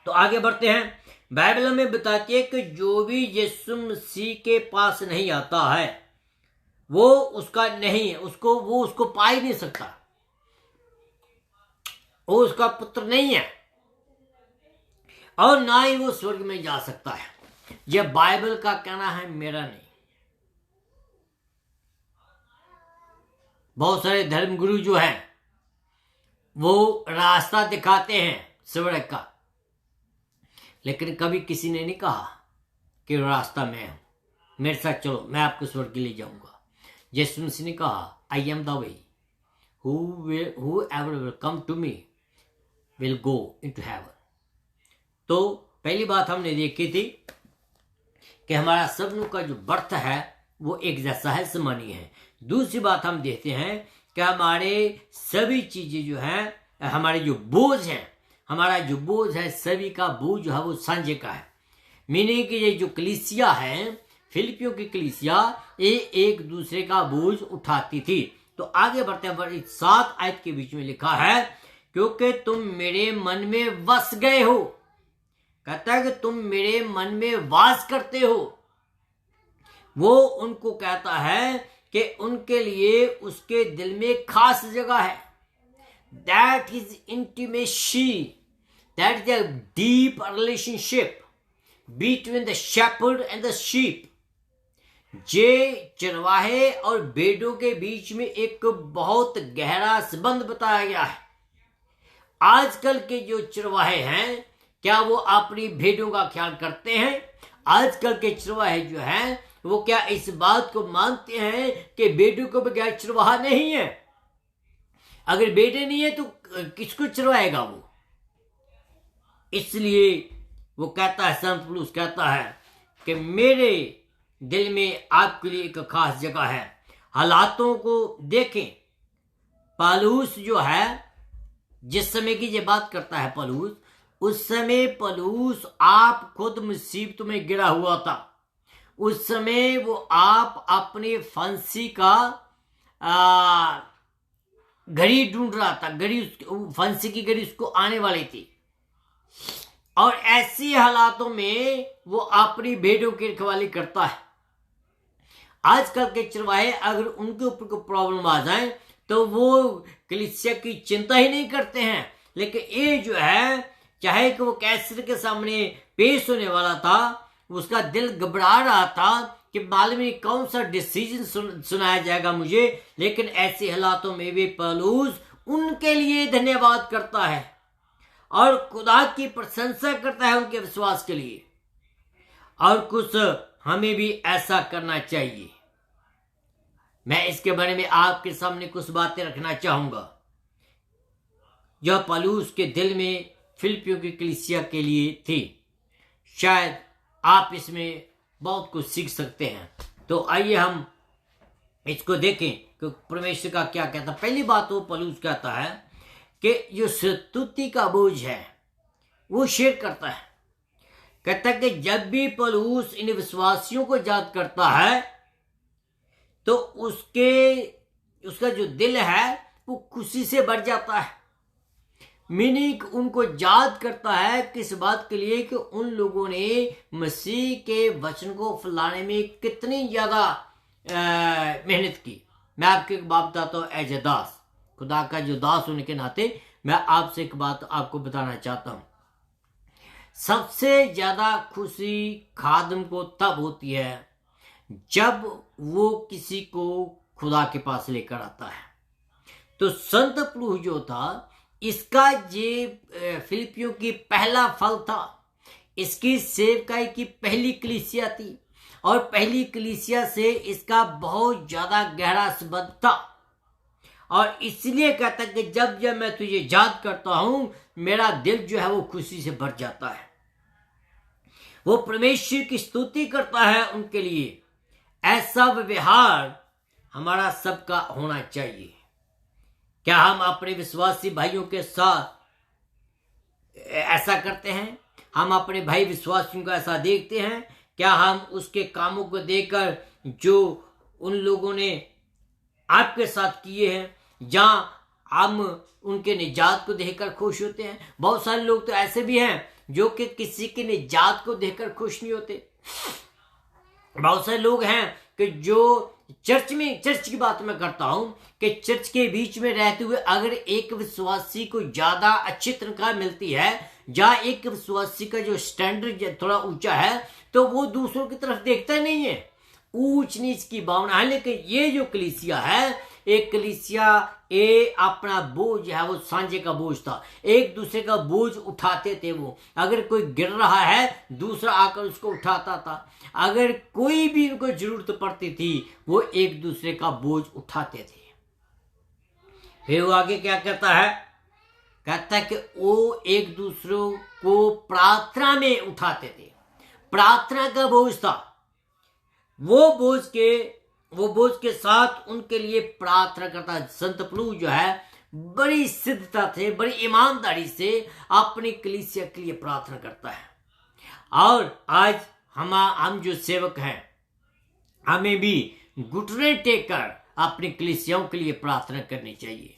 तो आगे बढ़ते हैं. बाइबल हमें बताती है कि जो भी यीशु मसीह के पास नहीं आता है वो उसका नहीं है. वो उसको पा ही नहीं सकता. वो उसका पुत्र नहीं है और ना ही वो स्वर्ग में जा सकता है. यह बाइबल का कहना है, मेरा नहीं. बहुत सारे धर्मगुरु जो हैं वो रास्ता दिखाते हैं स्वर्ग का, लेकिन कभी किसी ने नहीं कहा कि रास्ता मैं हूं, मेरे साथ चलो मैं आपको स्वर्ग ले जाऊंगा. यीशु मसीह ने कहा, I am the way, whoever will come to me will go into heaven. तो पहली बात हमने देखी थी कि हमारा सबनों का जो बर्थ है वो एक जैसा है, समानीय है. दूसरी बात हम देखते हैं कि हमारे सभी चीजें जो हैं, हमारे जो बोझ हैं, हमारा जो बोझ है, सभी का बोझ जो है वो सांझे का है. मीनिंग कि ये जो कलीसिया है, फिलिपियों की कलीसिया, ये एक दूसरे का बोझ उठाती थी. तो आगे बढ़ते हैं. 7 आयत के बीच में लिखा है, क्योंकि तुम मेरे मन में बस गए हो. कहता है कि तुम मेरे मन में वास करते हो. वो उनको कहता है कि उनके लिए उसके दिल में खास जगह है. That is intimacy, that is a deep relationship between the shepherd and the sheep. जे चरवाहे और भेड़ों के बीच में एक बहुत गहरा संबंध बताया गया है. आजकल के जो चरवाहे हैं, क्या वो अपनी भेड़ों का ख्याल करते हैं? आजकल के चरवाहे जो हैं वो क्या इस बात को मानते हैं कि भेड़ों के बगैर चरवाहा नहीं है? अगर भेड़े नहीं है तो किसको चरवाएगा वो? इसलिए वो कहता है, संत पौलुस कहता है कि मेरे दिल में आपके लिए एक खास जगह है. हालातों को देखें. पौलुस जो है, जिस समय की ये बात करता है पौलुस, उस समय पौलुस आप खुद मुसीबत में गिरा हुआ था. उस समय वो आप अपने फांसी का घड़ी ढूंढ रहा था. फांसी की घड़ी उसको आने वाली थी और ऐसी हालातों में वो अपनी भेड़ों की रखवाली करता है. आजकल के चरवाहे अगर उनके ऊपर कोई प्रॉब्लम आ जाए तो वो कलीसिया की चिंता ही नहीं करते हैं. लेकिन ये जो है, चाहे कि वो कैसर के सामने पेश होने वाला था, उसका दिल घबरा रहा था कि मालूम नहीं कौन सा डिसीजन सुनाया जाएगा मुझे. लेकिन ऐसे हालातों में भी पौलुस उनके लिए धन्यवाद करता है और खुदा की प्रशंसा करता है उनके विश्वास के लिए. और कुछ हमें भी ऐसा करना चाहिए. मैं इसके बारे में आपके सामने कुछ बातें रखना चाहूंगा जो पौलुस के दिल में फिलिपियों की कलीसिया के लिए थी. शायद आप इसमें बहुत कुछ सीख सकते हैं. तो आइए हम इसको देखें कि परमेश्वर का क्या कहता है। पहली बात वो पौलुस कहता है कि जो स्तुति का बोझ है वो शेयर करता है। कहता है कि जब भी पौलुस इन विश्वासियों को याद करता है तो उसका जो दिल है वो खुशी से भर जाता है। मीनिंग उनको याद करता है किस बात के लिए कि उन लोगों ने मसीह के वचन को फैलाने में कितनी ज्यादा मेहनत की। मैं आपको एक बात बताता हूँ, एज ए दास, खुदा का जो दास होने के नाते मैं आपसे एक बात आपको बताना चाहता हूँ। सबसे ज्यादा खुशी खादम को तब होती है जब वो किसी को खुदा के पास लेकर आता है। तो संत पौलुस जो था, इसका ये फिलिपियों की पहला फल था। इसकी सेवकाई की पहली कलीसिया थी और पहली कलीसिया से इसका बहुत ज्यादा गहरा संबंध था। और इसलिए कहता है कि जब जब मैं तुझे याद करता हूं मेरा दिल जो है वो खुशी से भर जाता है। वो परमेश्वर की स्तुति करता है उनके लिए। ऐसा व्यवहार हमारा सबका होना चाहिए। क्या हम अपने विश्वासी भाइयों के साथ ऐसा करते हैं? हम अपने भाई विश्वासियों को ऐसा देखते हैं? क्या हम उसके कामों को देखकर जो उन लोगों ने आपके साथ किए हैं, जहां हम उनके निजात को देखकर खुश होते हैं? बहुत सारे लोग तो ऐसे भी हैं जो कि किसी के निजात को देखकर खुश नहीं होते। बहुत सारे लोग हैं कि जो चर्च की बात मैं करता हूं कि चर्च के बीच में रहते हुए अगर एक विश्वासी को ज्यादा अच्छी तनख्वाह मिलती है या एक विश्वासी का जो स्टैंडर्ड थोड़ा ऊंचा है तो वो दूसरों की तरफ देखता नहीं है। ऊंच नीच की भावना है। लेकिन ये जो कलीसिया है, एक कलीसिया अपना बोझ है वो सांझे का बोझ था। एक दूसरे का बोझ उठाते थे। वो अगर कोई गिर रहा है दूसरा आकर उसको उठाता था। अगर कोई भी उनको जरूरत पड़ती थी वो एक दूसरे का बोझ उठाते थे। फिर वो आगे क्या कहता है? कहता है कि वो एक दूसरे को प्रार्थना में उठाते थे। प्रार्थना का बोझ था। वो बोझ के साथ उनके लिए प्रार्थना करता है। संत पौलुस जो है बड़ी सिद्धता से, बड़ी ईमानदारी से अपनी कलीसिया के लिए प्रार्थना करता है। और आज हम जो सेवक हैं हमें भी घुटने टेक कर अपनी कलीसियाओं के लिए प्रार्थना करनी चाहिए।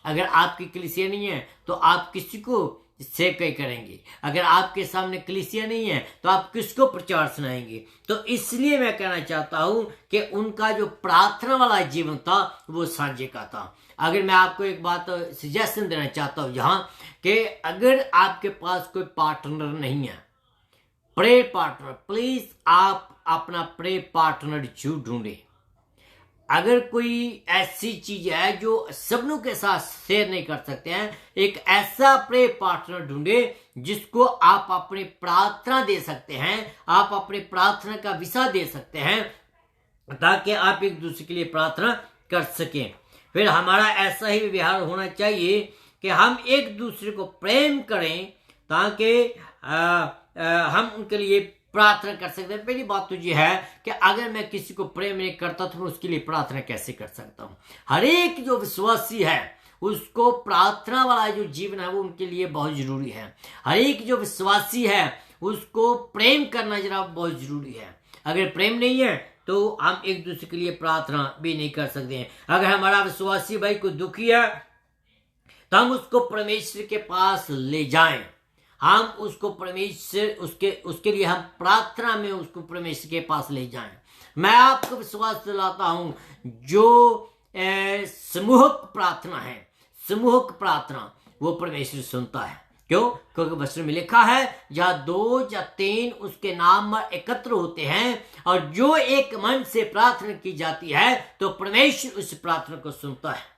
अगर आपकी कलीसिया नहीं है तो आप किसी को सेवकाई करेंगे? अगर आपके सामने कलीसिया नहीं है तो आप किसको प्रचार सुनाएंगे? तो इसलिए मैं कहना चाहता हूं कि उनका जो प्रार्थना वाला जीवन था वो सांझे का था। अगर मैं आपको एक बात सजेशन देना चाहता हूं यहाँ कि अगर आपके पास कोई पार्टनर नहीं है, प्रेयर पार्टनर, प्लीज आप अपना प्रेयर पार्टनर जरूर ढूंढे। अगर कोई ऐसी चीज है जो सबनों के साथ शेयर नहीं कर सकते हैं, एक ऐसा प्रेयर पार्टनर ढूंढे जिसको आप अपनी प्रार्थना दे सकते हैं, आप अपनी प्रार्थना का विषय दे सकते हैं, ताकि आप एक दूसरे के लिए प्रार्थना कर सकें। फिर हमारा ऐसा ही व्यवहार होना चाहिए कि हम एक दूसरे को प्रेम करें ताकि हम उनके लिए प्रार्थना कर सकते हैं। पहली बात तो ये है कि अगर मैं किसी को प्रेम नहीं करता तो मैं उसके लिए प्रार्थना कैसे कर सकता हूं? हर एक जो विश्वासी है उसको प्रार्थना वाला जो जीवन है वो उनके लिए बहुत जरूरी है। हर एक जो विश्वासी है उसको प्रेम करना जरा बहुत जरूरी है। अगर प्रेम नहीं है तो हम एक दूसरे के लिए प्रार्थना भी नहीं कर सकते हैं। अगर हमारा विश्वासी भाई को दुखी है तो हम उसको परमेश्वर के पास ले जाएं। हम उसको परमेश्वर उसके लिए हम प्रार्थना में उसको परमेश्वर के पास ले जाएं। मैं आपको विश्वास दिलाता हूं जो समूहक प्रार्थना है, समूहक प्रार्थना वो परमेश्वर सुनता है। क्यों? क्योंकि वचन में लिखा है जहां 2 या 3 उसके नाम में एकत्र होते हैं और जो एक मन से प्रार्थना की जाती है तो परमेश्वर उस प्रार्थना को सुनता है।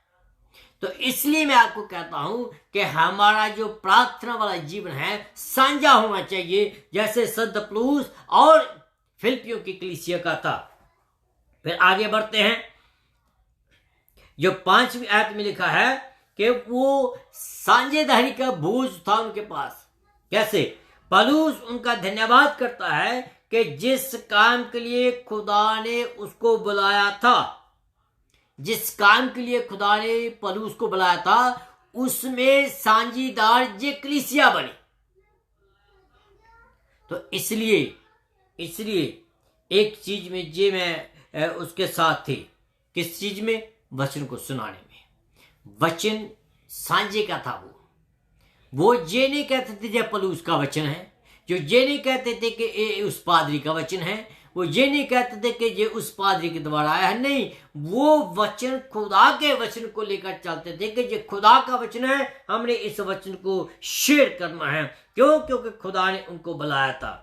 तो इसलिए मैं आपको कहता हूं कि हमारा जो प्रार्थना वाला जीवन है साझा होना चाहिए, जैसे संत पौलुस और फिलिपियों की कलीसिया का था। फिर आगे बढ़ते हैं। जो 5वीं आयत में लिखा है कि वो साझेदारी का बोझ था उनके पास। कैसे? पौलुस उनका धन्यवाद करता है कि जिस काम के लिए खुदा ने उसको बुलाया था, जिस काम के लिए खुदा ने पौलुस को बुलाया था, उसमें साझीदार ये कलीसिया बनी। तो इसलिए एक चीज में जे मैं उसके साथ थी। किस चीज में? वचन को सुनाने में। वचन सांझे का था। वो ये नहीं कहते थे जब पौलुस का वचन है, जो ये नहीं कहते थे कि ये उस पादरी का वचन है, वो ये नहीं कहते थे कि ये उस पादरी के द्वारा आया है। नहीं, वो वचन खुदा के वचन को लेकर चलते थे कि ये खुदा का वचन है, हमने इस वचन को शेयर करना है। क्यों? क्योंकि खुदा ने उनको बुलाया था।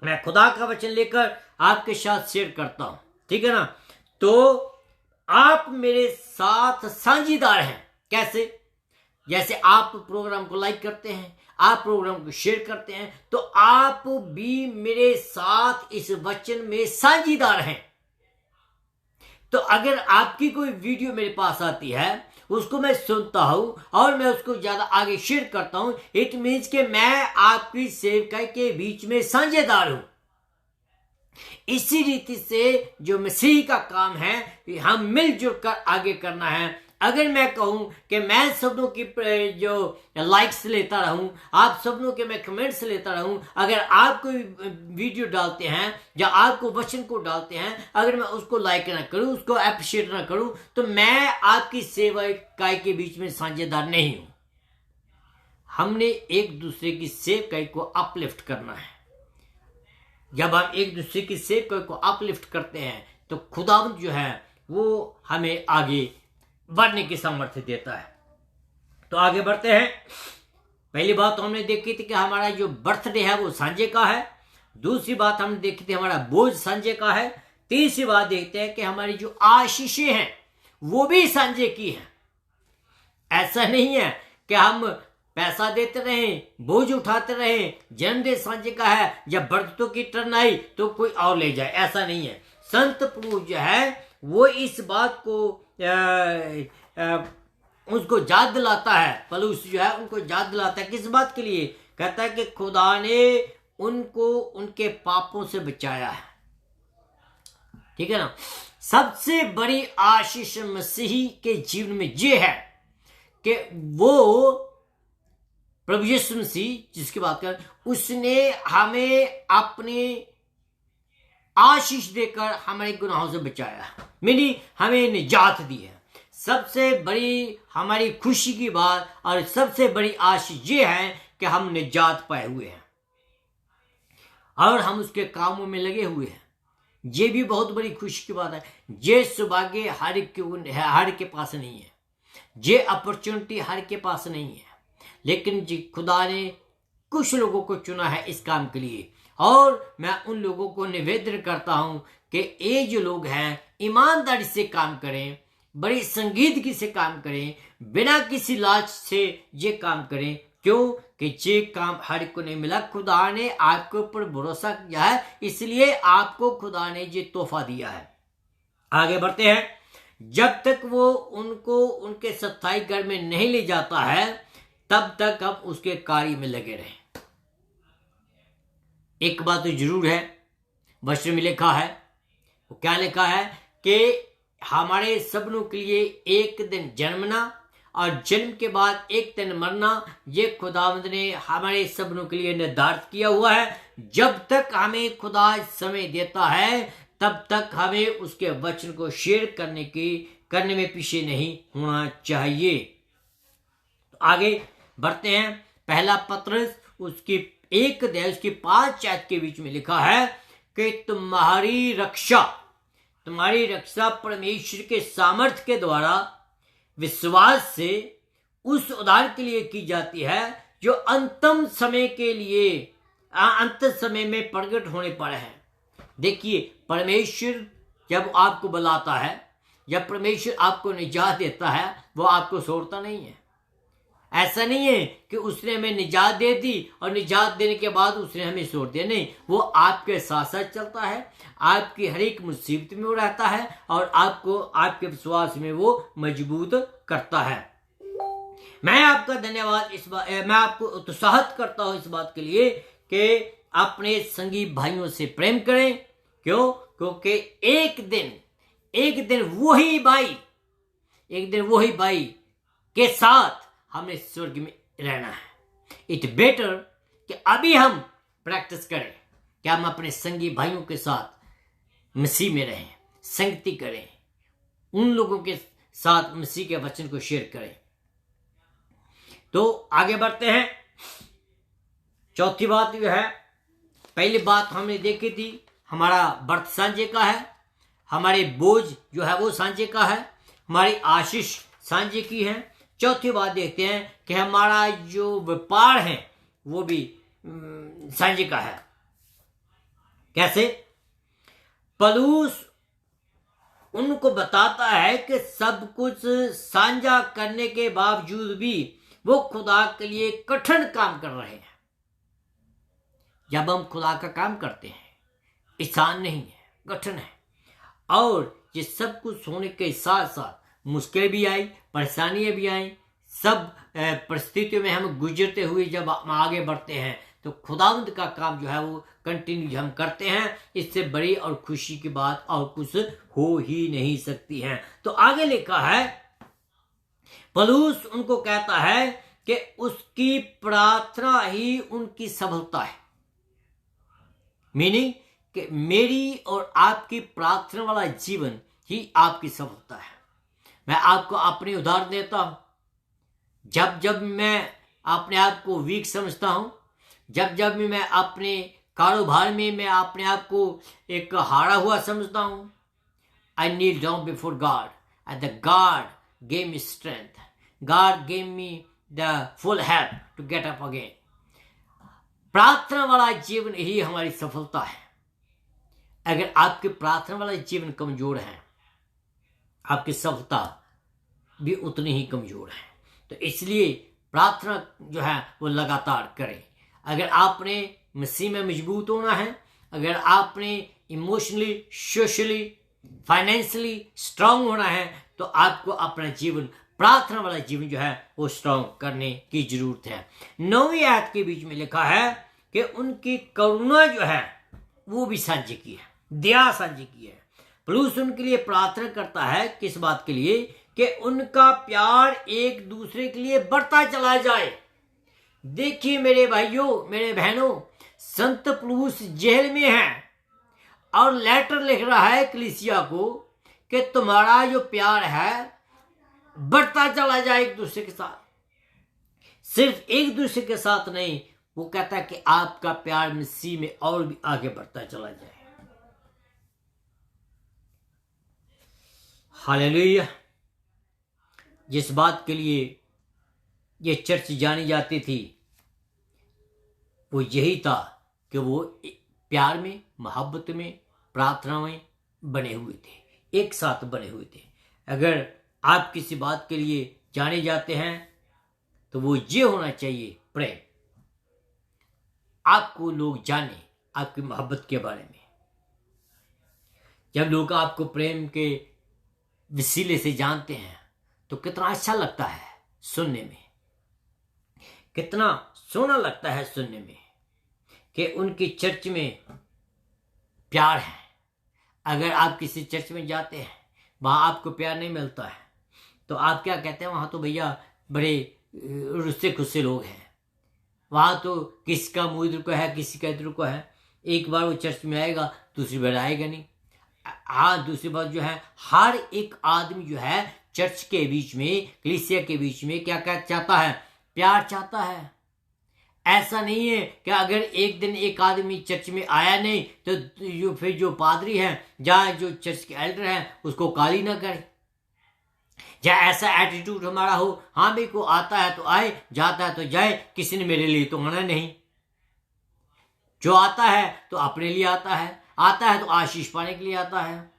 मैं खुदा का वचन लेकर आपके साथ शेयर करता हूं, ठीक है ना। तो आप मेरे साथ साझीदार हैं। कैसे? जैसे आप प्रोग्राम को लाइक करते हैं, आप प्रोग्राम को शेयर करते हैं, तो आप भी मेरे साथ इस वचन में साझीदार हैं। तो अगर आपकी कोई वीडियो मेरे पास आती है, उसको मैं सुनता हूं और मैं उसको ज्यादा आगे शेयर करता हूं, इट मीन्स कि मैं आपकी सेवकाई के बीच में साझेदार हूं। इसी रीति से जो मसीह का काम है, हम मिलजुल कर आगे करना है। अगर मैं कहूं कि मैं सबनों की जो लाइक्स लेता रहूं, आप सबनों के मैं कमेंट्स लेता रहूं, अगर आप कोई वीडियो डालते हैं या आपको वचन को डालते हैं, अगर मैं उसको लाइक ना करूं, उसको अप्रिशिएट ना करूं, तो मैं आपकी सेवकाई के बीच में साझेदार नहीं हूं। हमने एक दूसरे की सेवकाई को अपलिफ्ट करना है। जब हम एक दूसरे की सेवकाई को अपलिफ्ट करते हैं तो खुदावंद जो है वो हमें आगे बढ़ने की सामर्थ्य देता है। तो आगे बढ़ते हैं। पहली बात तो हमने देखी थी कि हमारा जो बर्थडे है वो सांझे का है। दूसरी बात हमने देखी थी हमारा बोझ सांझे का है। तीसरी बात देखते हैं कि हमारी जो आशीषें हैं वो भी सांझे की हैं। ऐसा नहीं है कि हम पैसा देते रहें, बोझ उठाते रहें, जन्मदिन सांझे का है, जब बरतों की टर्न आई तो कोई और ले जाए, ऐसा नहीं है। संत प्रभु जो है वो इस बात को उसको याद दिलाता है। पौलुस जो है उनको याद दिलाता है। किस बात के लिए? कहता है कि खुदा ने उनको उनके पापों से बचाया है, ठीक है ना। सबसे बड़ी आशीष मसीही के जीवन में ये है कि वो प्रभु यीशु मसीह जिसकी बात कर, उसने हमें अपने आशीष देकर हमारे गुनाहों से बचाया, मेरी हमें निजात दी है। सबसे बड़ी हमारी खुशी की बात और सबसे बड़ी आशीष ये है कि हम निजात पाए हुए हैं और हम उसके कामों में लगे हुए हैं। ये भी बहुत बड़ी खुशी की बात है। ये सौभाग्य हर के पास नहीं है, ये अपॉर्चुनिटी हर के पास नहीं है, लेकिन जी खुदा ने कुछ लोगों को चुना है इस काम के लिए। और मैं उन लोगों को निवेदन करता हूं कि ये जो लोग हैं ईमानदारी से काम करें, बड़ी संजीदगी से काम करें, बिना किसी लालच से ये काम करें। क्यों? कि ये काम हर को नहीं मिला। खुदा ने आपके ऊपर भरोसा किया है, इसलिए आपको खुदा ने ये तोहफा दिया है। आगे बढ़ते हैं। जब तक वो उनको उनके स्थायी घर में नहीं ले जाता है तब तक हम उसके कार्य में लगे रहें। एक बात तो जरूर है, वचन में लिखा है, वो क्या लिखा है कि हमारे सबनों के लिए एक दिन जन्मना और जन्म के बाद एक दिन मरना, ये खुदावंद ने हमारे सबनों के लिए निर्धारित किया हुआ है। जब तक हमें खुदा समय देता है तब तक हमें उसके वचन को शेयर करने में पीछे नहीं होना चाहिए। तो आगे बढ़ते हैं। पहला पत्रस उसकी 1 अध्याय उसकी 5 आयत के बीच में लिखा है कि तुम्हारी रक्षा परमेश्वर के सामर्थ्य के द्वारा विश्वास से उस उद्धार के लिए की जाती है जो अंतिम समय में प्रकट होने पर है। देखिए, परमेश्वर जब आपको बुलाता है, जब परमेश्वर आपको निजात देता है, वो आपको छोड़ता नहीं है। ऐसा नहीं है कि उसने हमें निजात दे दी और निजात देने के बाद उसने हमें छोड़ दिया। नहीं, वो आपके साथ साथ चलता है, आपकी हर एक मुसीबत में वो रहता है और आपको आपके विश्वास में वो मजबूत करता है। मैं आपका धन्यवाद मैं आपको उत्साहित करता हूं इस बात के लिए कि अपने संगी भाइयों से प्रेम करें। क्यों? क्योंकि एक दिन वही भाई के साथ हमें स्वर्ग में रहना है। इट बेटर कि अभी हम प्रैक्टिस करें कि हम अपने संगी भाइयों के साथ मसीह में रहें, संगति करें, उन लोगों के साथ मसीह के वचन को शेयर करें। तो आगे बढ़ते हैं। चौथी बात यह है, पहली बात हमने देखी थी, हमारा बर्त सांझे का है, हमारे बोझ जो है वो सांझे का है, हमारी आशीष सांझे की है। चौथी बात देखते हैं कि हमारा जो व्यापार है वो भी सांझे का है। कैसे? पौलुस उनको बताता है कि सब कुछ साझा करने के बावजूद भी वो खुदा के लिए कठिन काम कर रहे हैं। जब हम खुदा का काम करते हैं, आसान नहीं है, कठिन है। और ये सब कुछ होने के साथ साथ मुश्किल भी आई, परेशानियां भी आई। सब परिस्थितियों में हम गुजरते हुए जब हम आगे बढ़ते हैं तो खुदावंद का काम जो है वो कंटिन्यू हम करते हैं। इससे बड़ी और खुशी की बात और कुछ हो ही नहीं सकती है। तो आगे लिखा है, पौलुस उनको कहता है कि उसकी प्रार्थना ही उनकी सफलता है। मीनिंग कि मेरी और आपकी प्रार्थना वाला जीवन ही आपकी सफलता है। मैं आपको अपनी उदाहरण देता हूं। जब जब मैं अपने आप को वीक समझता हूं, जब जब भी मैं अपने कारोबार में मैं अपने आप को एक हारा हुआ समझता हूं, I kneel down before God and the God gave me strength, God gave me the full help to get up again. प्रार्थना वाला जीवन ही हमारी सफलता है। अगर आपके प्रार्थना वाला जीवन कमजोर है, आपकी सफलता भी उतनी ही कमजोर है। तो इसलिए प्रार्थना जो है वो लगातार करें। अगर आपने मसीह में मजबूत होना है, अगर आपने इमोशनली, सोशली, फाइनेंशियली स्ट्रांग होना है, तो आपको अपना जीवन, प्रार्थना वाला जीवन जो है वो स्ट्रांग करने की जरूरत है। 9वीं आयत के बीच में लिखा है कि उनकी करुणा जो है वो भी साझी की है, दया साझी की है। पौलुस उनके लिए प्रार्थना करता है, किस बात के लिए? कि उनका प्यार एक दूसरे के लिए बढ़ता चला जाए। देखिए मेरे भाइयों, मेरे बहनों, संत पौलुस जेल में है और लेटर लिख रहा है कलीसिया को कि तुम्हारा जो प्यार है बढ़ता चला जाए एक दूसरे के साथ। सिर्फ एक दूसरे के साथ नहीं, वो कहता है कि आपका प्यार मसीह में और भी आगे बढ़ता चला जाए। हालेलुया। जिस बात के लिए ये चर्च जानी जाती थी वो यही था कि वो प्यार में, मोहब्बत में, प्रार्थना में बने हुए थे, एक साथ बने हुए थे। अगर आप किसी बात के लिए जाने जाते हैं तो वो ये होना चाहिए, प्रेम। आपको लोग जाने आपकी मोहब्बत के बारे में। जब लोग आपको प्रेम के वसीले से जानते हैं तो कितना अच्छा लगता है सुनने में, कितना सोना लगता है सुनने में कि उनकी चर्च में प्यार है। अगर आप किसी चर्च में जाते हैं, वहां आपको प्यार नहीं मिलता है, तो आप क्या कहते हैं? वहां तो भैया बड़े रुस्से खुस्से लोग हैं, वहां तो किसी का मुंह इधर को है, किसी का इधर को है। एक बार वो चर्च में आएगा, दूसरी बार आएगा नहीं। हाँ, दूसरी बात जो है, हर एक आदमी जो है चर्च के बीच में, कलीसिया के बीच में क्या क्या चाहता है? प्यार चाहता है। ऐसा नहीं है कि अगर एक दिन एक आदमी चर्च में आया नहीं तो फिर जो पादरी है या जो चर्च के एल्डर है उसको गाली ना करे, या ऐसा एटीट्यूड हमारा हो, हाँ भाई को आता है तो आए, जाता है तो जाए, किसी ने मेरे लिए तो आना नहीं। जो आता है तो अपने लिए आता है तो आशीष पाने के लिए आता है।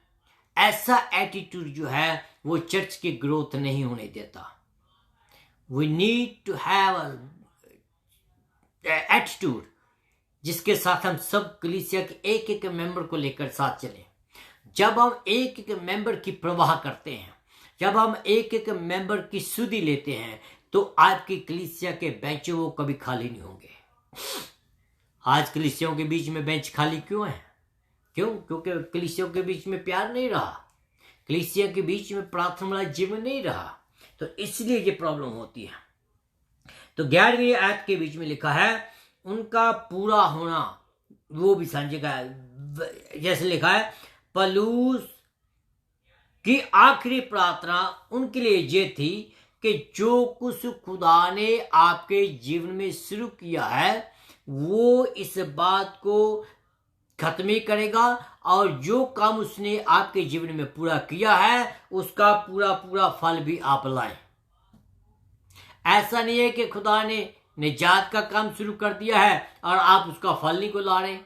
ऐसा एटीट्यूड जो है वो चर्च की ग्रोथ नहीं होने देता। We need to have attitude जिसके साथ हम सब कलीसिया के एक एक मेंबर को लेकर साथ चलें। जब हम एक एक मेंबर की प्रवाह करते हैं, जब हम एक एक मेंबर की सुधि लेते हैं, तो आपकी कलीसिया के बेंच वो कभी खाली नहीं होंगे। आज कलीसियाओं के बीच में बेंच खाली क्यों है? क्यों? क्योंकि कलीसियाओं के बीच में प्यार नहीं रहा, कलीसिया के बीच में प्रार्थना वाला जीवन नहीं रहा, तो इसलिए ये प्रॉब्लम होती है। तो 11वीं आयत के बीच में लिखा है उनका पूरा होना, वो भी सांझे का है। जैसे लिखा है पौलुस की आखिरी प्रार्थना उनके लिए ये थी कि जो कुछ खुदा ने आपके जीवन में शुरू किया है वो इस बात को खत्म ही करेगा, और जो काम उसने आपके जीवन में पूरा किया है उसका पूरा पूरा फल भी आप लाएं। ऐसा नहीं है कि खुदा ने निजात का काम शुरू कर दिया है और आप उसका फल नहीं को ला रहे।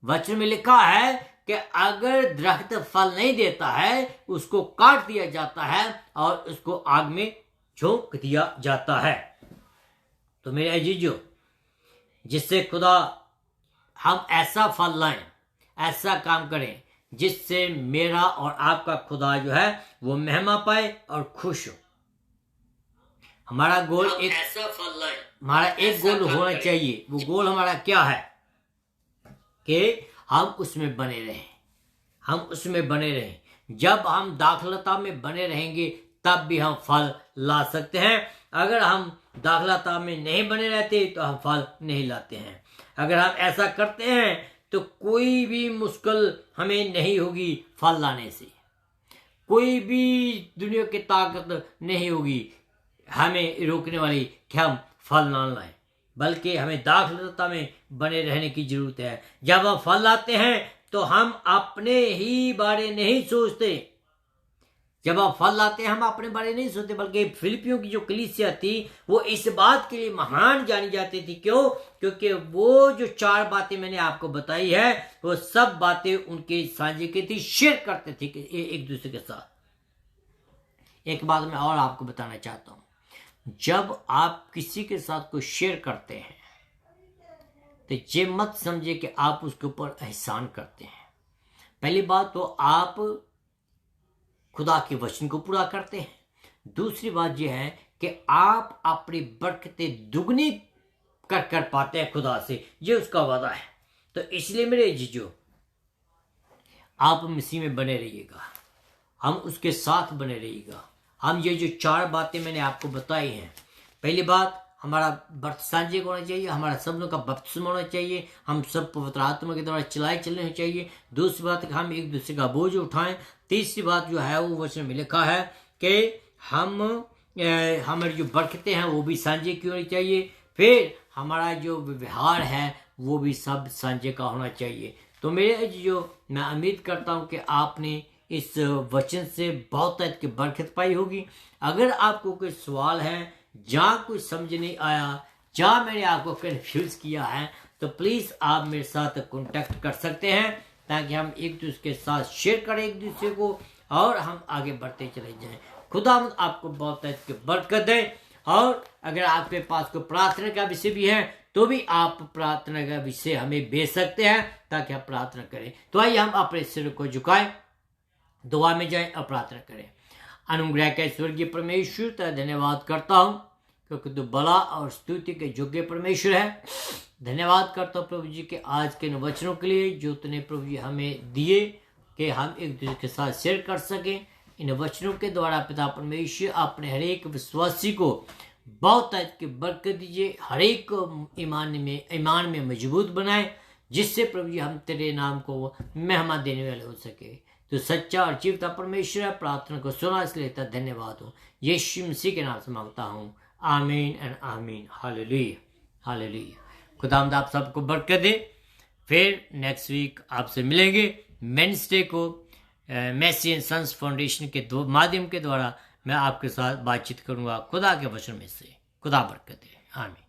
वचन में लिखा है कि अगर दरख्त फल नहीं देता है उसको काट दिया जाता है और उसको आग में झोंक दिया जाता है। तो मेरे अजीजों, जिससे खुदा हम ऐसा फल लाएं, ऐसा काम करें जिससे मेरा और आपका खुदा जो है वो महिमा पाए और खुश हो। हमारा गोल एक ऐसा फल लाएं, हमारा एक गोल होना चाहिए। वो गोल हमारा क्या है कि हम उसमें बने रहें, हम उसमें बने रहें। जब हम दाखलता में बने रहेंगे तब भी हम फल ला सकते हैं। अगर हम दाखलता में नहीं बने रहते तो हम फल नहीं लाते हैं। अगर हम ऐसा करते हैं तो कोई भी मुश्किल हमें नहीं होगी फल लाने से, कोई भी दुनिया की ताकत नहीं होगी हमें रोकने वाली कि हम फल ना लाएं, बल्कि हमें दाखलता में बने रहने की जरूरत है। जब हम फल लाते हैं तो हम अपने ही बारे नहीं सोचते। जब आप फल लाते हैं हम अपने बारे नहीं सोचते, बल्कि फिलिपियों की जो कलीसिया थी वो इस बात के लिए महान जानी जाती थी। क्यों? क्योंकि वो जो 4 बातें मैंने आपको बताई है वो सब बातें उनके साझे की थी, शेयर करते थे एक दूसरे के साथ। एक बात मैं और आपको बताना चाहता हूं, जब आप किसी के साथ कुछ शेयर करते हैं तो ये मत समझे कि आप उसके ऊपर एहसान करते हैं। पहली बात तो आप खुदा के वचन को पूरा करते हैं। दूसरी बात यह है कि आप अपनी बरकतें दुगनी कर पाते हैं खुदा से, ये उसका वादा है। तो इसलिए मेरे जीजो, आप मसीह में बने रहिएगा, हम उसके साथ बने रहिएगा। हम ये जो 4 बातें मैंने आपको बताई हैं, पहली बात हमारा बर्त सांझे होना चाहिए, हमारा सब लोग का बपतिस्मा होना चाहिए, हम सब पवित्र आत्मा के द्वारा चलाए चलने चाहिए। दूसरी बात कि हम एक दूसरे का बोझ उठाएं। तीसरी बात जो है वो वचन में लिखा है कि हमारी जो बरकतें हैं वो भी सांझे की होनी चाहिए। फिर हमारा जो व्यवहार है वो भी सब सांझे का होना चाहिए। तो मेरे जो मैं उम्मीद करता हूँ कि आपने इस वचन से बहुत तरह की बरकत पाई होगी। अगर आपको कोई सवाल है, जहाँ कुछ समझ नहीं आया, जहाँ मैंने आपको कंफ्यूज किया है, तो प्लीज़ आप मेरे साथ कांटेक्ट कर सकते हैं, ताकि हम एक दूसरे के साथ शेयर करें एक दूसरे को और हम आगे बढ़ते चले जाएं। खुदा आपको बहुत तरह की बरकत दे। और अगर आपके पास कोई प्रार्थना का विषय भी है तो भी आप प्रार्थना का विषय हमें भेज सकते हैं ताकि हम प्रार्थना करें। तो आइए हम अपने सिर को झुकाएं, दुआ में जाएं और प्रार्थना करें। अनुग्रह के स्वर्गीय परमेश्वर तेरा धन्यवाद करता हूँ क्योंकि तू बड़ा और स्तुति के योग्य परमेश्वर है। धन्यवाद करता हूँ प्रभु जी के आज के इन वचनों के लिए जो तूने प्रभु जी हमें दिए कि हम एक दूसरे के साथ शेयर कर सकें। इन वचनों के द्वारा पिता परमेश्वर अपने हर एक विश्वासी को बहुत तरह की बरकत दीजिए, हर एक ईमान में मजबूत बनाए, जिससे प्रभु जी हम तेरे नाम को महिमा देने वाले हो सके। तो सच्चा और जीवता परमेश्वर है, प्रार्थना को सुना इसलिए धन्यवाद हो। यीशु मसीह के नाम से मांगता हूँ, आमीन एंड आमीन। Hallelujah hallelujah. खुदावंद आप सबको बरकत दे। फिर नेक्स्ट वीक आपसे मिलेंगे वेडनेसडे को मेसी एंड सन्स फाउंडेशन के माध्यम के द्वारा मैं आपके साथ बातचीत करूंगा खुदा के वचन में से। खुदा बरकत दे। आमीन।